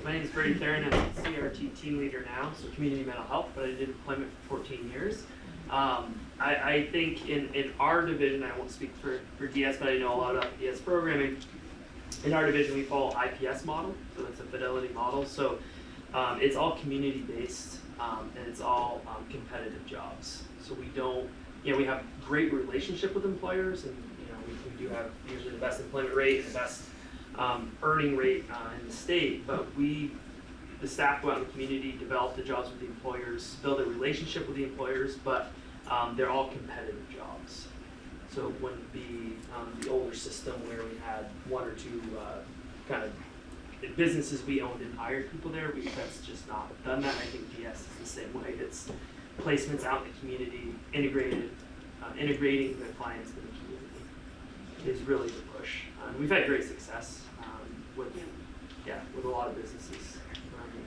[SPEAKER 6] My name is Brady Theron. I'm a CRT team leader now, so community mental health, but I did employment for 14 years. I think in our division, I won't speak for DS, but I know a lot about DS programming. In our division, we follow IPS model, so it's a fidelity model. So it's all community based, and it's all competitive jobs. So we don't, we have great relationship with employers, and we do have usually the best employment rate and the best earning rate in the state, but the staff go out in the community, develop the jobs with the employers, build a relationship with the employers, but they're all competitive jobs. So it wouldn't be the older system where we had one or two kind of businesses we owned and hired people there. That's just not done that. I think DS is the same way. It's placements out in the community, integrating the clients in the community is really the push. We've had great success with a lot of businesses around here.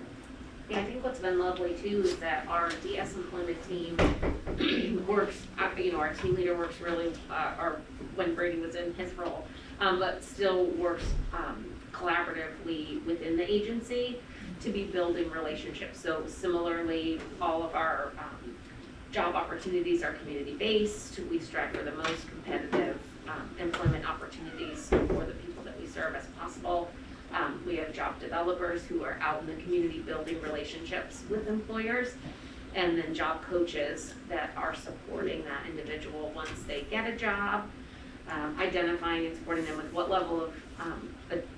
[SPEAKER 18] Yeah, I think what's been lovely too is that our DS employment team works, our team leader works really, or when Brady was in his role, but still works collaboratively within the agency to be building relationships. So similarly, all of our job opportunities are community-based. We strive for the most competitive employment opportunities for the people that we serve as possible. We have job developers who are out in the community building relationships with employers, and then job coaches that are supporting that individual once they get a job, identifying and supporting them with what level of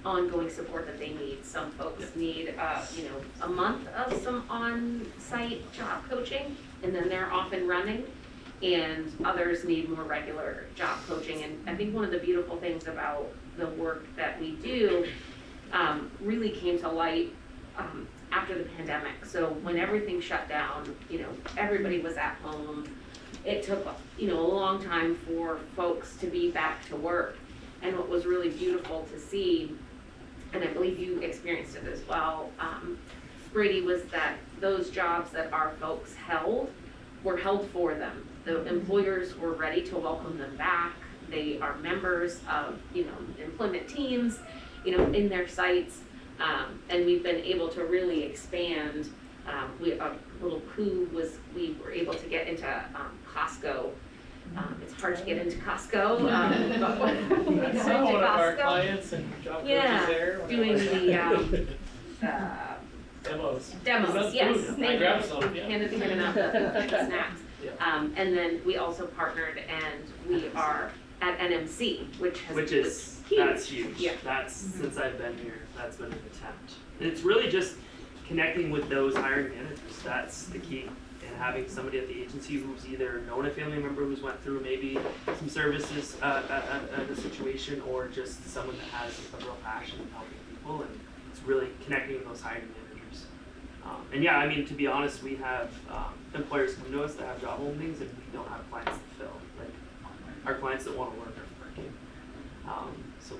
[SPEAKER 18] ongoing support that they need. Some folks need a month of some on-site job coaching, and then they're off and running, and others need more regular job coaching. And I think one of the beautiful things about the work that we do really came to light after the pandemic. So when everything shut down, everybody was at home. It took a long time for folks to be back to work. And what was really beautiful to see, and I believe you experienced it as well, Brady, was that those jobs that our folks held were held for them. The employers were ready to welcome them back. They are members of, employment teams, in their sites, and we've been able to really expand. A little coup was we were able to get into Costco. It's hard to get into Costco, but when we got into
[SPEAKER 6] One of our Costco, clients and job coaches there.
[SPEAKER 18] doing the
[SPEAKER 6] demos.
[SPEAKER 18] demos, yes,
[SPEAKER 6] I
[SPEAKER 18] thank
[SPEAKER 6] grabbed
[SPEAKER 18] you.
[SPEAKER 6] some, yeah.
[SPEAKER 18] Handing out the snacks. And then we also partnered, and we are at NMC, which is huge.
[SPEAKER 6] That's huge.
[SPEAKER 18] Yeah.
[SPEAKER 6] That's since I've been here, that's been an attempt. And it's really just connecting with those hiring managers. That's the key. And having somebody at the agency who's either known a family member who's went through maybe some services a situation, or just someone that has a real passion in helping people, and it's really connecting with those hiring managers. And yeah, I mean, to be honest, we have employers come to us that have job openings and we don't have clients to fill. Like our clients that want to work are working. So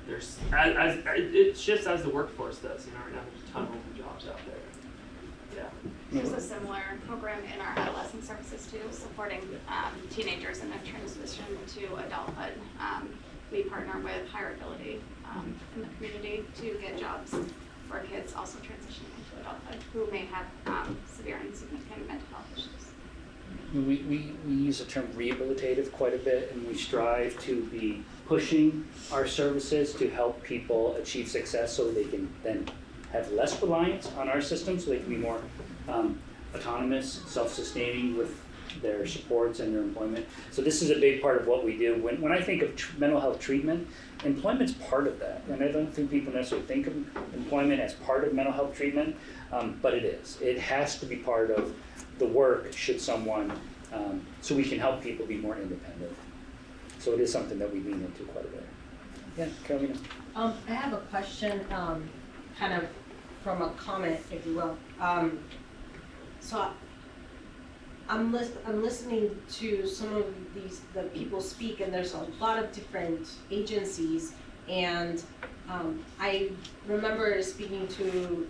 [SPEAKER 6] there's as it shifts as the workforce does. You know, right now there's a ton of open jobs out there. Yeah.
[SPEAKER 1] There's a similar program in our adolescent services too, supporting teenagers in their transition to adulthood. We partner with Higher Ability in the community to get jobs for kids also transitioning into adulthood who may have severe and significant mental health issues.
[SPEAKER 2] We use the term rehabilitative quite a bit, and we strive to be pushing our services to help people achieve success so they can then have less reliance on our system, so they can be more autonomous, self-sustaining with their supports and their employment. So this is a big part of what we do. When I think of mental health treatment, employment's part of that. And I don't think people necessarily think of employment as part of mental health treatment, but it is. It has to be part of the work should someone, so we can help people be more independent. So it is something that we lean into quite a bit. Yeah, Carolina.
[SPEAKER 4] I have a question, kind of from a comment, if you will. So I'm listening to some of the people speak, and there's a lot of different agencies, and I remember speaking to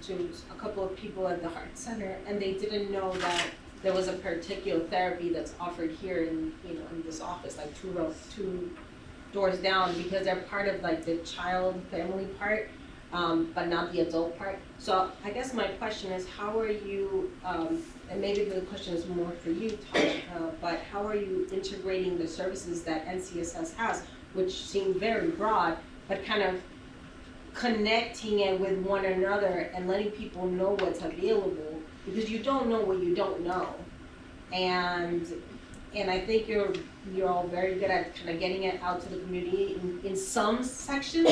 [SPEAKER 4] a couple of people at the Heart Center, and they didn't know that there was a particular therapy that's offered here in this office, like two doors down, because they're part of like the child family part, but not the adult part. So I guess my question is, how are you, and maybe the question is more for you, Tosh, but how are you integrating the services that NCSS has, which seem very broad, but kind of connecting it with one another and letting people know what's available, because you don't know what you don't know. And I think you're all very good at kind of getting it out to the community in some sections,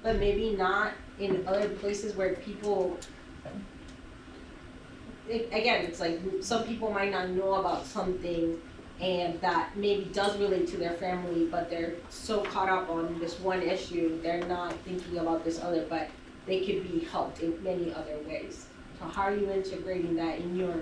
[SPEAKER 4] but maybe not in other places where people, it's like some people might not know about something and that maybe does relate to their family, but they're so caught up on this one issue, they're not thinking about this other, but they could be helped in many other ways. So how are you integrating that in your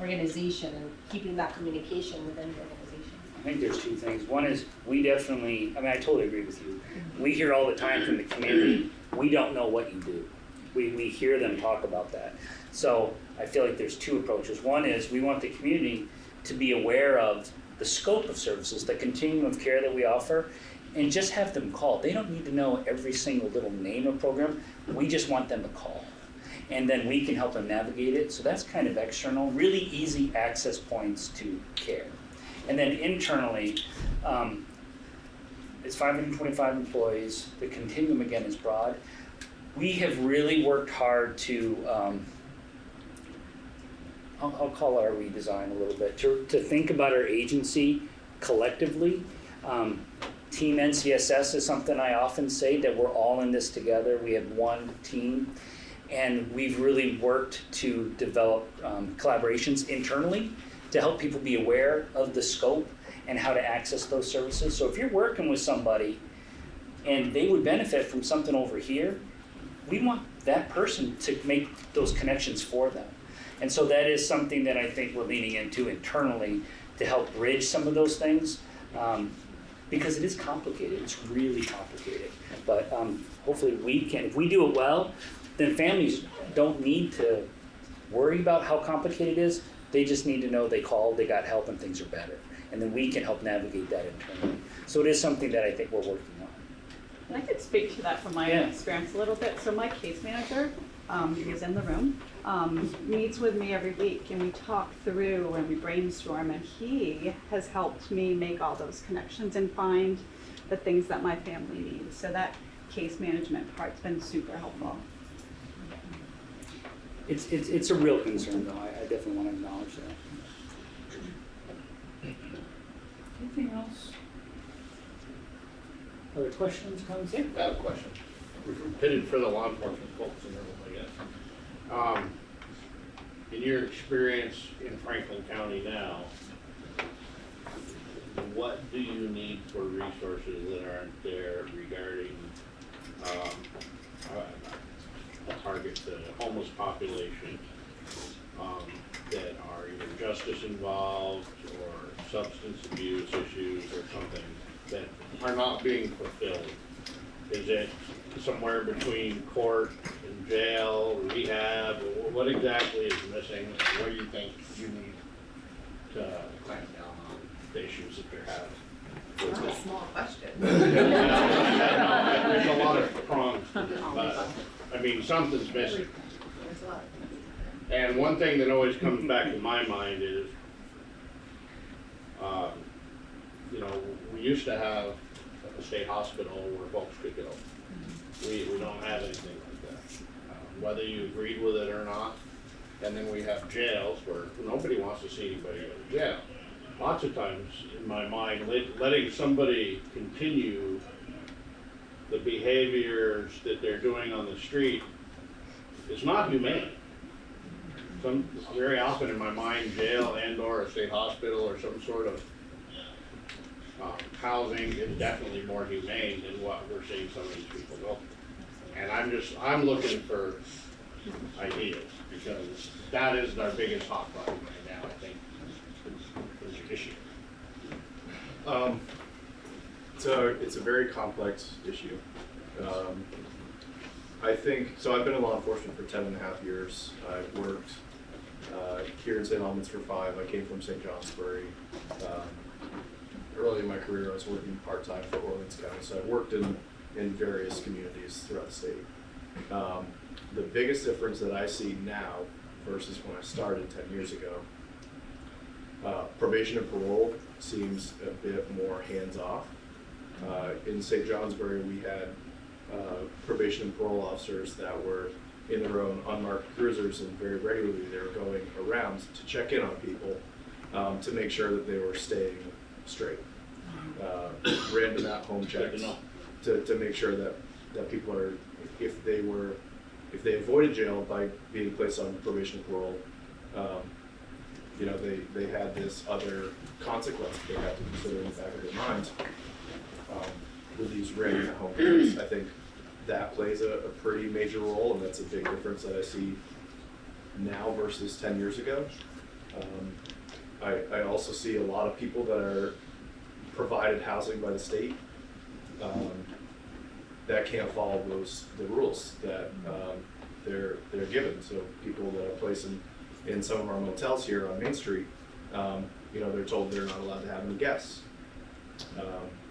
[SPEAKER 4] organization and keeping that communication within your organization?
[SPEAKER 2] I think there's two things. One is we definitely, I totally agree with you. We hear all the time from the community, we don't know what you do. We hear them talk about that. So I feel like there's two approaches. One is we want the community to be aware of the scope of services, the continuum of care that we offer, and just have them call. They don't need to know every single little name of program. We just want them to call. And then we can help them navigate it. So that's kind of external, really easy access points to care. And then internally, it's 525 employees. The continuum again is broad. We have really worked hard to, I'll call our redesign a little bit, to think about our agency collectively. Team NCSS is something I often say, that we're all in this together. We have one team. And we've really worked to develop collaborations internally to help people be aware of the scope and how to access those services. So if you're working with somebody and they would benefit from something over here, we want that person to make those connections for them. And so that is something that I think we're leaning into internally to help bridge some of those things, because it is complicated. It's really complicated. But hopefully we can, if we do it well, then families don't need to worry about how complicated it is. They just need to know they called, they got help, and things are better. And then we can help navigate that internally. So it is something that I think we're working on.
[SPEAKER 7] And I could speak to that from my experience a little bit. So my case manager, who is in the room, meets with me every week, and we talk through and we brainstorm, and he has helped me make all those connections and find the things that my family needs. So that case management part's been super helpful.
[SPEAKER 2] It's a real concern, though. I definitely want to acknowledge that. Anything else? Other questions, comments? Yeah.
[SPEAKER 15] I have a question. We're pitted for the law enforcement folks and everything, I guess. In your experience in Franklin County now, what do you need for resources that aren't there regarding a target to homeless population? population that are either justice involved or substance abuse issues or something that are not being fulfilled? Is it somewhere between court and jail, rehab? What exactly is missing? What do you think you need to clamp down on the issues that you're having?
[SPEAKER 21] It's not a small question.
[SPEAKER 15] There's a lot of prongs, but I mean, something's missing.
[SPEAKER 21] There's a lot.
[SPEAKER 15] And one thing that always comes back to my mind is, you know, we used to have a state hospital where folks could go. We don't have anything like that, whether you agreed with it or not. And then we have jails where nobody wants to see anybody go to jail. Lots of times, in my mind, letting somebody continue the behaviors that they're doing on the street is not humane. Very often in my mind, jail and or a state hospital or some sort of housing is definitely more humane than what we're seeing some of these people go through. And I'm looking for ideas, because that is our biggest hot button right now, I think, is the issue.
[SPEAKER 3] It's a very complex issue. I think, so I've been in law enforcement for 10.5 years. I've worked here in St. Albans for 5. I came from St. Johnsbury. Early in my career, I was working part-time for Orleans County, so I worked in various communities throughout the state. The biggest difference that I see now versus when I started 10 years ago, probation and parole seems a bit more hands-off. In St. Johnsbury, we had probation and parole officers that were in their own unmarked cruisers, and very regularly they were going around to check in on people to make sure that they were staying straight. Random at-home checks to make sure that people are, if they avoided jail by being placed on probation and parole, you know, they had this other consequence they had to consider in the back of their minds with these random at-home checks. I think that plays a pretty major role, and that's a big difference that I see now versus 10 years ago. I also see a lot of people that are provided housing by the state that can't follow the rules that they're given. So people that are placed in some of our motels here on Main Street, you know, they're told they're not allowed to have any guests,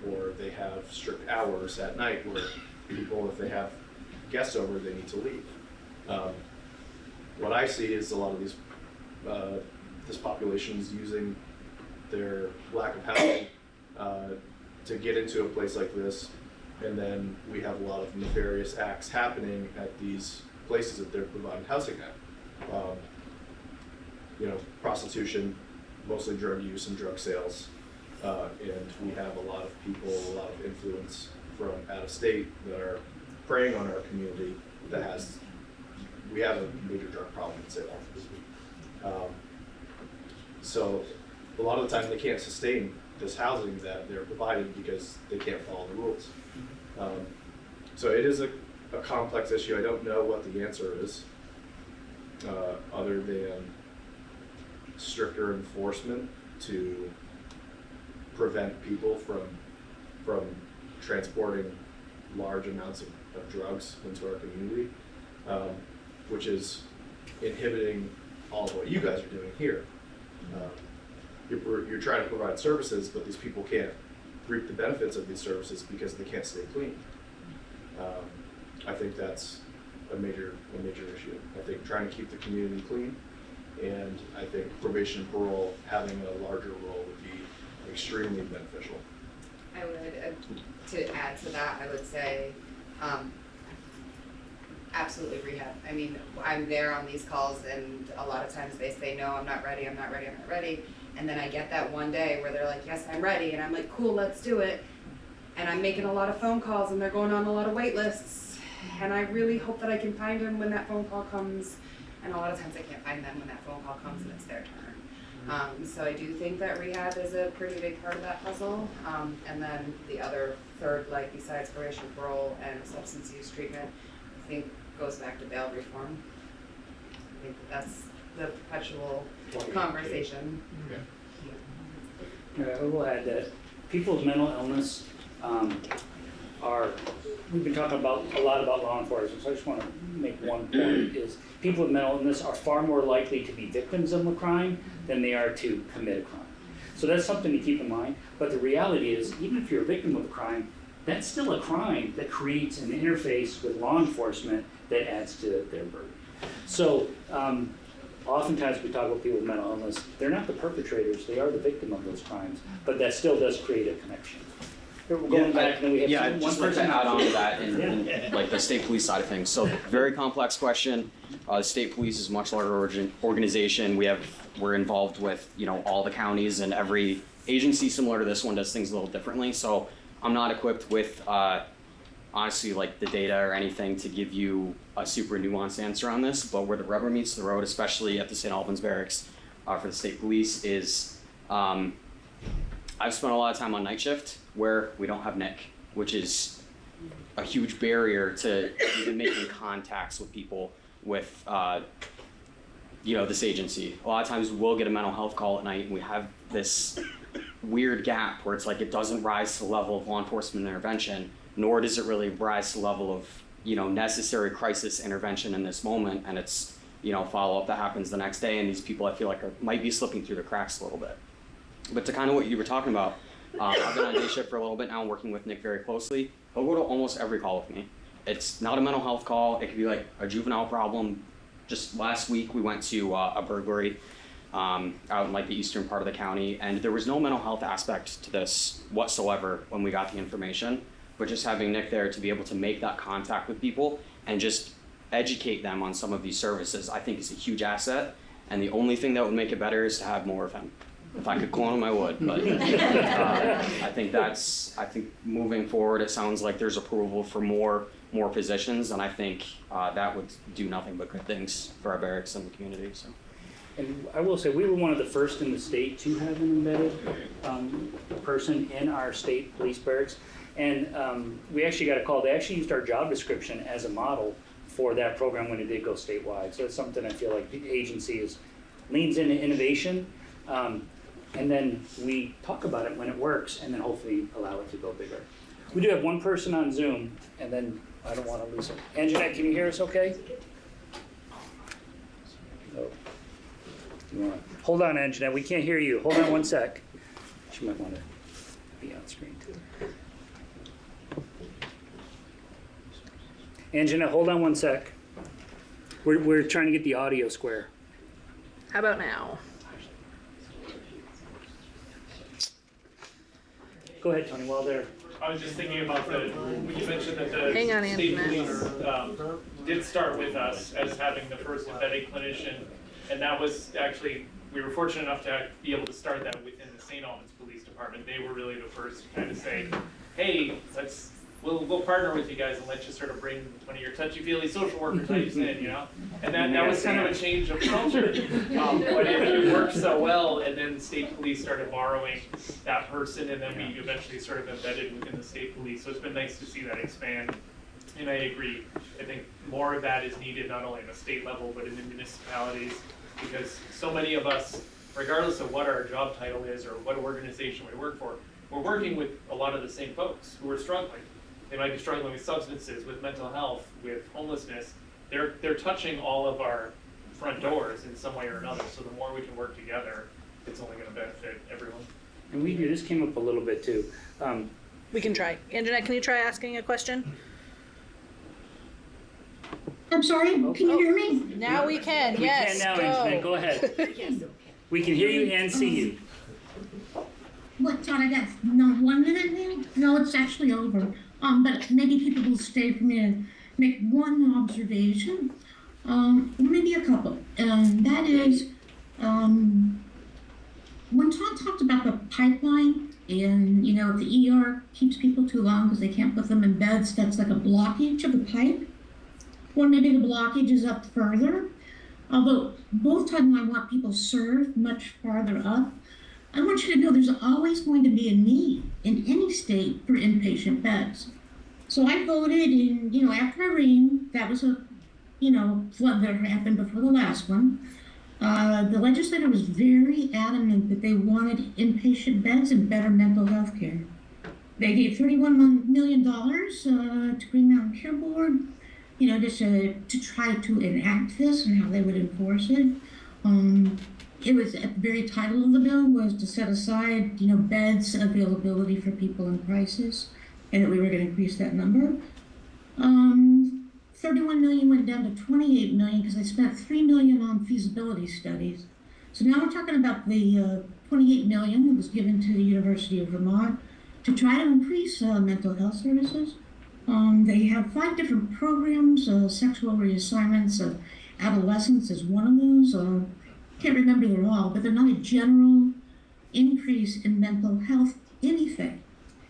[SPEAKER 3] or they have strict hours at night where people, if they have guests over, they need to leave. What I see is a lot of these this population is using their lack of housing to get into a place like this, and then we have a lot of nefarious acts happening at these places that they're providing housing at. You know, prostitution, mostly drug use and drug sales, and we have a lot of people, a lot of influence from out of state that are preying on our community. We have a major drug problem in St. Albans. So a lot of the time they can't sustain this housing that they're provided because they can't follow the rules. So it is a complex issue. I don't know what the answer is, other than stricter enforcement to prevent people from transporting large amounts of drugs into our community, which is inhibiting all of what you guys are doing here. You're trying to provide services, but these people can't reap the benefits of these services because they can't stay clean. I think that's a major issue. I think trying to keep the community clean, and I think probation and parole having a larger role would be extremely beneficial.
[SPEAKER 5] I would, to add to that, I would say, absolutely rehab. I mean, I'm there on these calls, and a lot of times they say, no, I'm not ready, I'm not ready, I'm not ready. And then I get that one day where they're like, yes, I'm ready. And I'm like, cool, let's do it. And I'm making a lot of phone calls, and they're going on a lot of wait lists. And I really hope that I can find them when that phone call comes. And a lot of times I can't find them when that phone call comes and it's their turn. So I do think that rehab is a pretty big part of that puzzle. And then the other third, like besides probation, parole, and substance use treatment, I think goes back to bail reform. think that's the perpetual conversation.
[SPEAKER 2] Yeah, I will add that people with mental illness we've been talking a lot about law enforcement, so I just want to make one point, is people with mental illness are far more likely to be victims of a crime than they are to commit a crime. So that's something to keep in mind, but the reality is, even if you're a victim of a crime, that's still a crime that creates an interface with law enforcement that adds to their burden. So oftentimes we talk about people with mental illness, they're not the perpetrators, they are the victim of those crimes, but that still does create a connection. We're going back and then we have
[SPEAKER 9] Yeah,
[SPEAKER 2] one
[SPEAKER 9] just like to
[SPEAKER 2] person
[SPEAKER 9] add on to that in like the state police side of things. So very complex question. The state police is a much larger organization. We're involved with, you know, all the counties, and every agency similar to this one does things a little differently. So I'm not equipped with honestly like the data or anything to give you a super nuanced answer on this, but where the rubber meets the road, especially at the St. Albans Barracks for the state police, is I've spent a lot of time on night shift where we don't have Nick, which is a huge barrier to even making contacts with people with you know, this agency. A lot of times we'll get a mental health call at night and we have this weird gap where it's like it doesn't rise to the level of law enforcement intervention, nor does it really rise to the level of, you know, necessary crisis intervention in this moment, and it's, you know, follow-up that happens the next day, and these people I feel like might be slipping through the cracks a little bit. But to kind of what you were talking about, I've been on day shift for a little bit now, working with Nick very closely. He'll go to almost every call with me. It's not a mental health call, it could be like a juvenile problem. Just last week we went to a burglary out in like the eastern part of the county, and there was no mental health aspect to this whatsoever when we got the information, but just having Nick there to be able to make that contact with people and just educate them on some of these services, I think is a huge asset, and the only thing that would make it better is to have more of him. If I could clone him, I would, but I think moving forward, it sounds like there's approval for more positions, and I think that would do nothing but good things for our barracks and the community, so.
[SPEAKER 2] And I will say, we were one of the first in the state to have an embedded person in our state police barracks. And we actually got a call. They actually used our job description as a model for that program when it did go statewide. So it's something I feel like the agency leans into innovation. And then we talk about it when it works, and then hopefully allow it to go bigger. We do have one person on Zoom, and then I don't want to lose it. Anjanette, can you hear us okay? Oh. Hold on, Anjanette, we can't hear you. Hold on one sec. She might want to be on screen too. Anjanette, hold on one sec. We're trying to get the audio square.
[SPEAKER 22] How about now?
[SPEAKER 2] Go ahead, Tony, while they're...
[SPEAKER 23] I was just thinking about when you mentioned that the
[SPEAKER 22] Hang on,
[SPEAKER 23] state
[SPEAKER 22] Anjanette.
[SPEAKER 23] police did start with us as having the first embedded clinician, and that was actually, we were fortunate enough to be able to start that within the St. Albans Police Department. They were really the first to kind of say, hey, we'll partner with you guys and let you sort of bring one of your touchy-feely social worker types in, you know? And that was kind of a change of culture. But it worked so well, and then state police started borrowing that person, and then we eventually sort of embedded within the state police. So it's been nice to see that expand. And I agree. I think more of that is needed, not only at the state level, but in the municipalities, because so many of us, regardless of what our job title is or what organization we work for, we're working with a lot of the same folks who are struggling. They might be struggling with substances, with mental health, with homelessness. They're touching all of our front doors in some way or another. So the more we can work together, it's only going to benefit everyone.
[SPEAKER 2] And we do, this came up a little bit too.
[SPEAKER 22] We can try. Anjanette, can you try asking a question?
[SPEAKER 24] I'm sorry, can you hear me?
[SPEAKER 22] Now we can, yes,
[SPEAKER 2] We can now, Anjanette, go ahead. We can hear you and see you.
[SPEAKER 24] What, thought I got 1 minute now? No, it's actually over. But maybe people will stay for me and make one observation, maybe a couple. That is, when Todd talked about the pipeline, and you know, if the ER keeps people too long because they can't put them in beds, that's like a blockage of the pipe. Or maybe the blockage is up further. Although both Todd and I want people served much farther up, I want you to know there's always going to be a need in any state for inpatient beds. So I voted in, after Irene, that was a, flood that happened before the last one, the legislator was very adamant that they wanted inpatient beds and better mental health care. They gave $31 million to Green Mountain Care Board, just to try to enact this and how they would enforce it. It was at the very title of the bill was to set aside, beds availability for people in crisis, and that we were going to increase that number. 31 million went down to 28 million because they spent 3 million on feasibility studies. So now we're talking about the 28 million that was given to the University of Vermont to try to increase mental health services. They have 5 different programs. Sexual reassignments of adolescents is one of those. Can't remember them all, but they're not a general increase in mental health anything,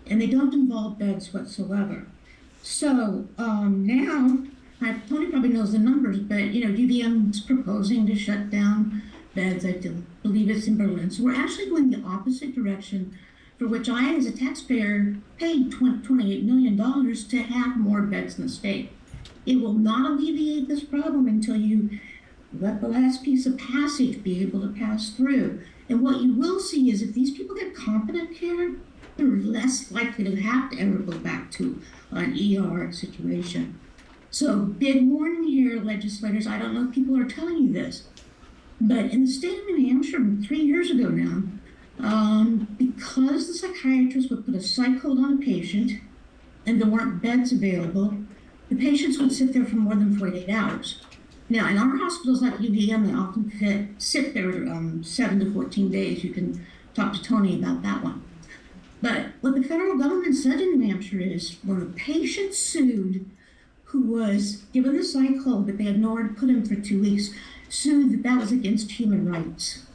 [SPEAKER 24] and they don't involve beds whatsoever. So now, Tony probably knows the numbers, but UVM's proposing to shut down beds. I believe it's in Berlin. So we're actually going the opposite direction, for which I, as a taxpayer, paid $28 million to have more beds in the state. It will not alleviate this problem until you let the last piece of passage be able to pass through. And what you will see is if these people get competent care, they're less likely to have to ever go back to an ER situation. So big warning here, legislators. I don't know if people are telling you this, but in the state of New Hampshire 3 years ago now, because the psychiatrist would put a psych hold on a patient and there weren't beds available, the patients would sit there for more than 48 hours. Now, in our hospitals like UVM, they often sit there 7 to 14 days. You can talk to Tony about that one. But what the federal government said in New Hampshire is when a patient sued who was given the psych hold, but they ignored, put him for 2 weeks, sued that was against human rights.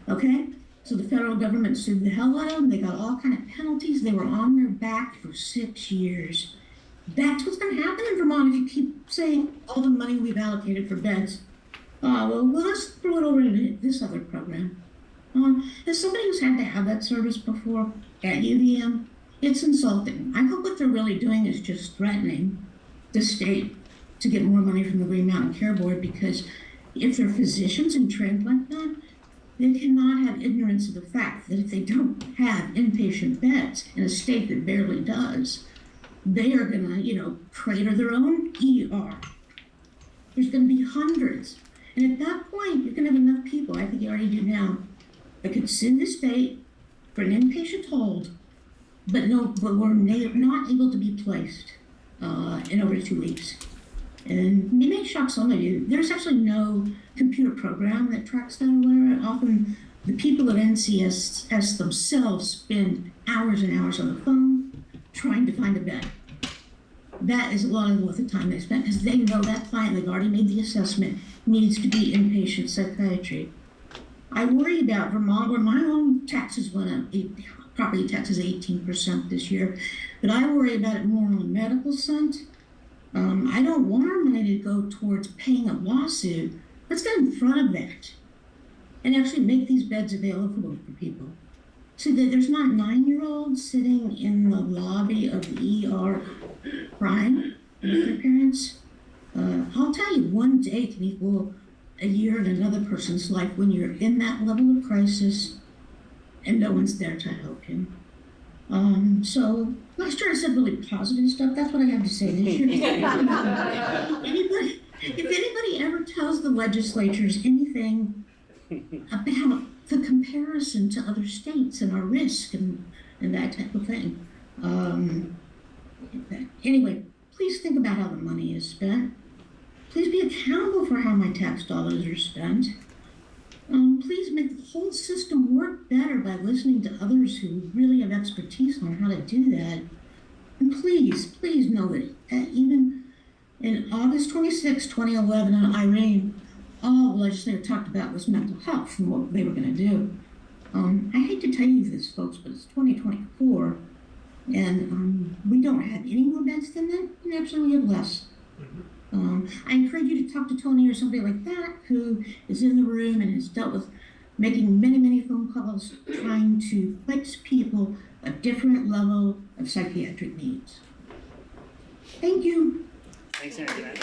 [SPEAKER 24] Okay? So the federal government sued the hell out of them. They got all kind of penalties. They were on their back for 6 years. That's what's going to happen in Vermont if you keep saying all the money we've allocated for beds. Well, let's throw it over into this other program. As somebody who's had to have that service before at UVM, it's insulting. I hope what they're really doing is just threatening the state to get more money from the Green Mountain Care Board, because if they're physicians and trained like that, they cannot have ignorance of the fact that if they don't have inpatient beds in a state that barely does, they are going to, crater their own ER. There's going to be hundreds. And at that point, you're going to have enough people, I think you already do now, that could sue the state for an inpatient hold, but were not able to be placed in over 2 weeks. And it may shock some of you. There's actually no computer program that tracks that aware. Often the people at NCSS themselves spend hours and hours on the phone trying to find a bed. That is a lot of the time they spend because they know that client, they've already made the assessment, needs to be inpatient psychiatry. I worry about Vermont, where my own taxes went up, property taxes 18% this year, but I worry about it more on the medical front. I don't want our money to go towards paying a lawsuit. Let's get in front of that and actually make these beds available for people. So that there's not 9-year-olds sitting in the lobby of the ER crying with their parents. I'll tell you, one day can equal a year in another person's life when you're in that level of crisis and no one's there to help him. So last year I said really positive stuff. That's what I have to say this year. If anybody ever tells the legislatures anything about the comparison to other states and our risk and that type of thing. Anyway, please think about how the money is spent. Please be accountable for how my tax dollars are spent. Please make the whole system work better by listening to others who really have expertise on how to do that. And please know that even in August 26, 2011 in Irene, all the legislature talked about was mental health and what they were going to do. I hate to tell you this, folks, but it's 2024, and we don't have any more beds than that, and actually we have less. I encourage you to talk to Tony or somebody like that who is in the room and has dealt with making many phone calls trying to place people a different level of psychiatric needs. Thank you.
[SPEAKER 2] Thanks, Antoinette.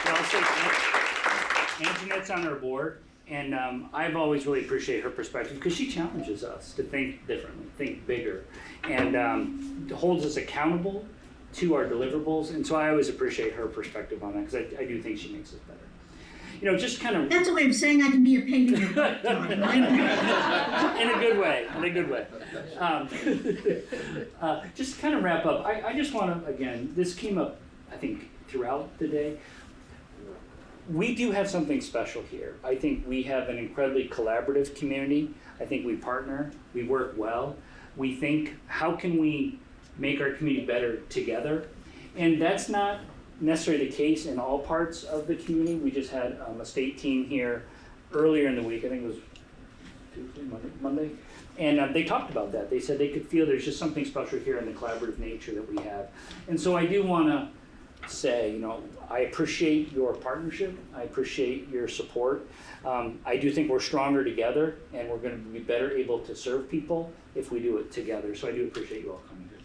[SPEAKER 2] also, Anjanette's on our board, and I've always really appreciated her perspective because she challenges us to think differently, think bigger, and holds us accountable to our deliverables. And so I always appreciate her perspective on that because I do think she makes us better. You know, just kind of.
[SPEAKER 24] That's a way of saying I can be a pain in the butt.
[SPEAKER 2] In a good way, in a good way. Just kind of wrap up, I just want to, again, this came up, I think, throughout the day. We do have something special here. I think we have an incredibly collaborative community. I think we partner, we work well. We think, how can we make our community better together? And that's not necessarily the case in all parts of the community. We just had a state team here earlier in the week, I think it was Tuesday, Monday, and they talked about that. They said they could feel there's just something special here in the collaborative nature that we have. And so I do want to say, you know, I appreciate your partnership. I appreciate your support. I do think we're stronger together, and we're going to be better able to serve people if we do it together. So I do appreciate you all coming here.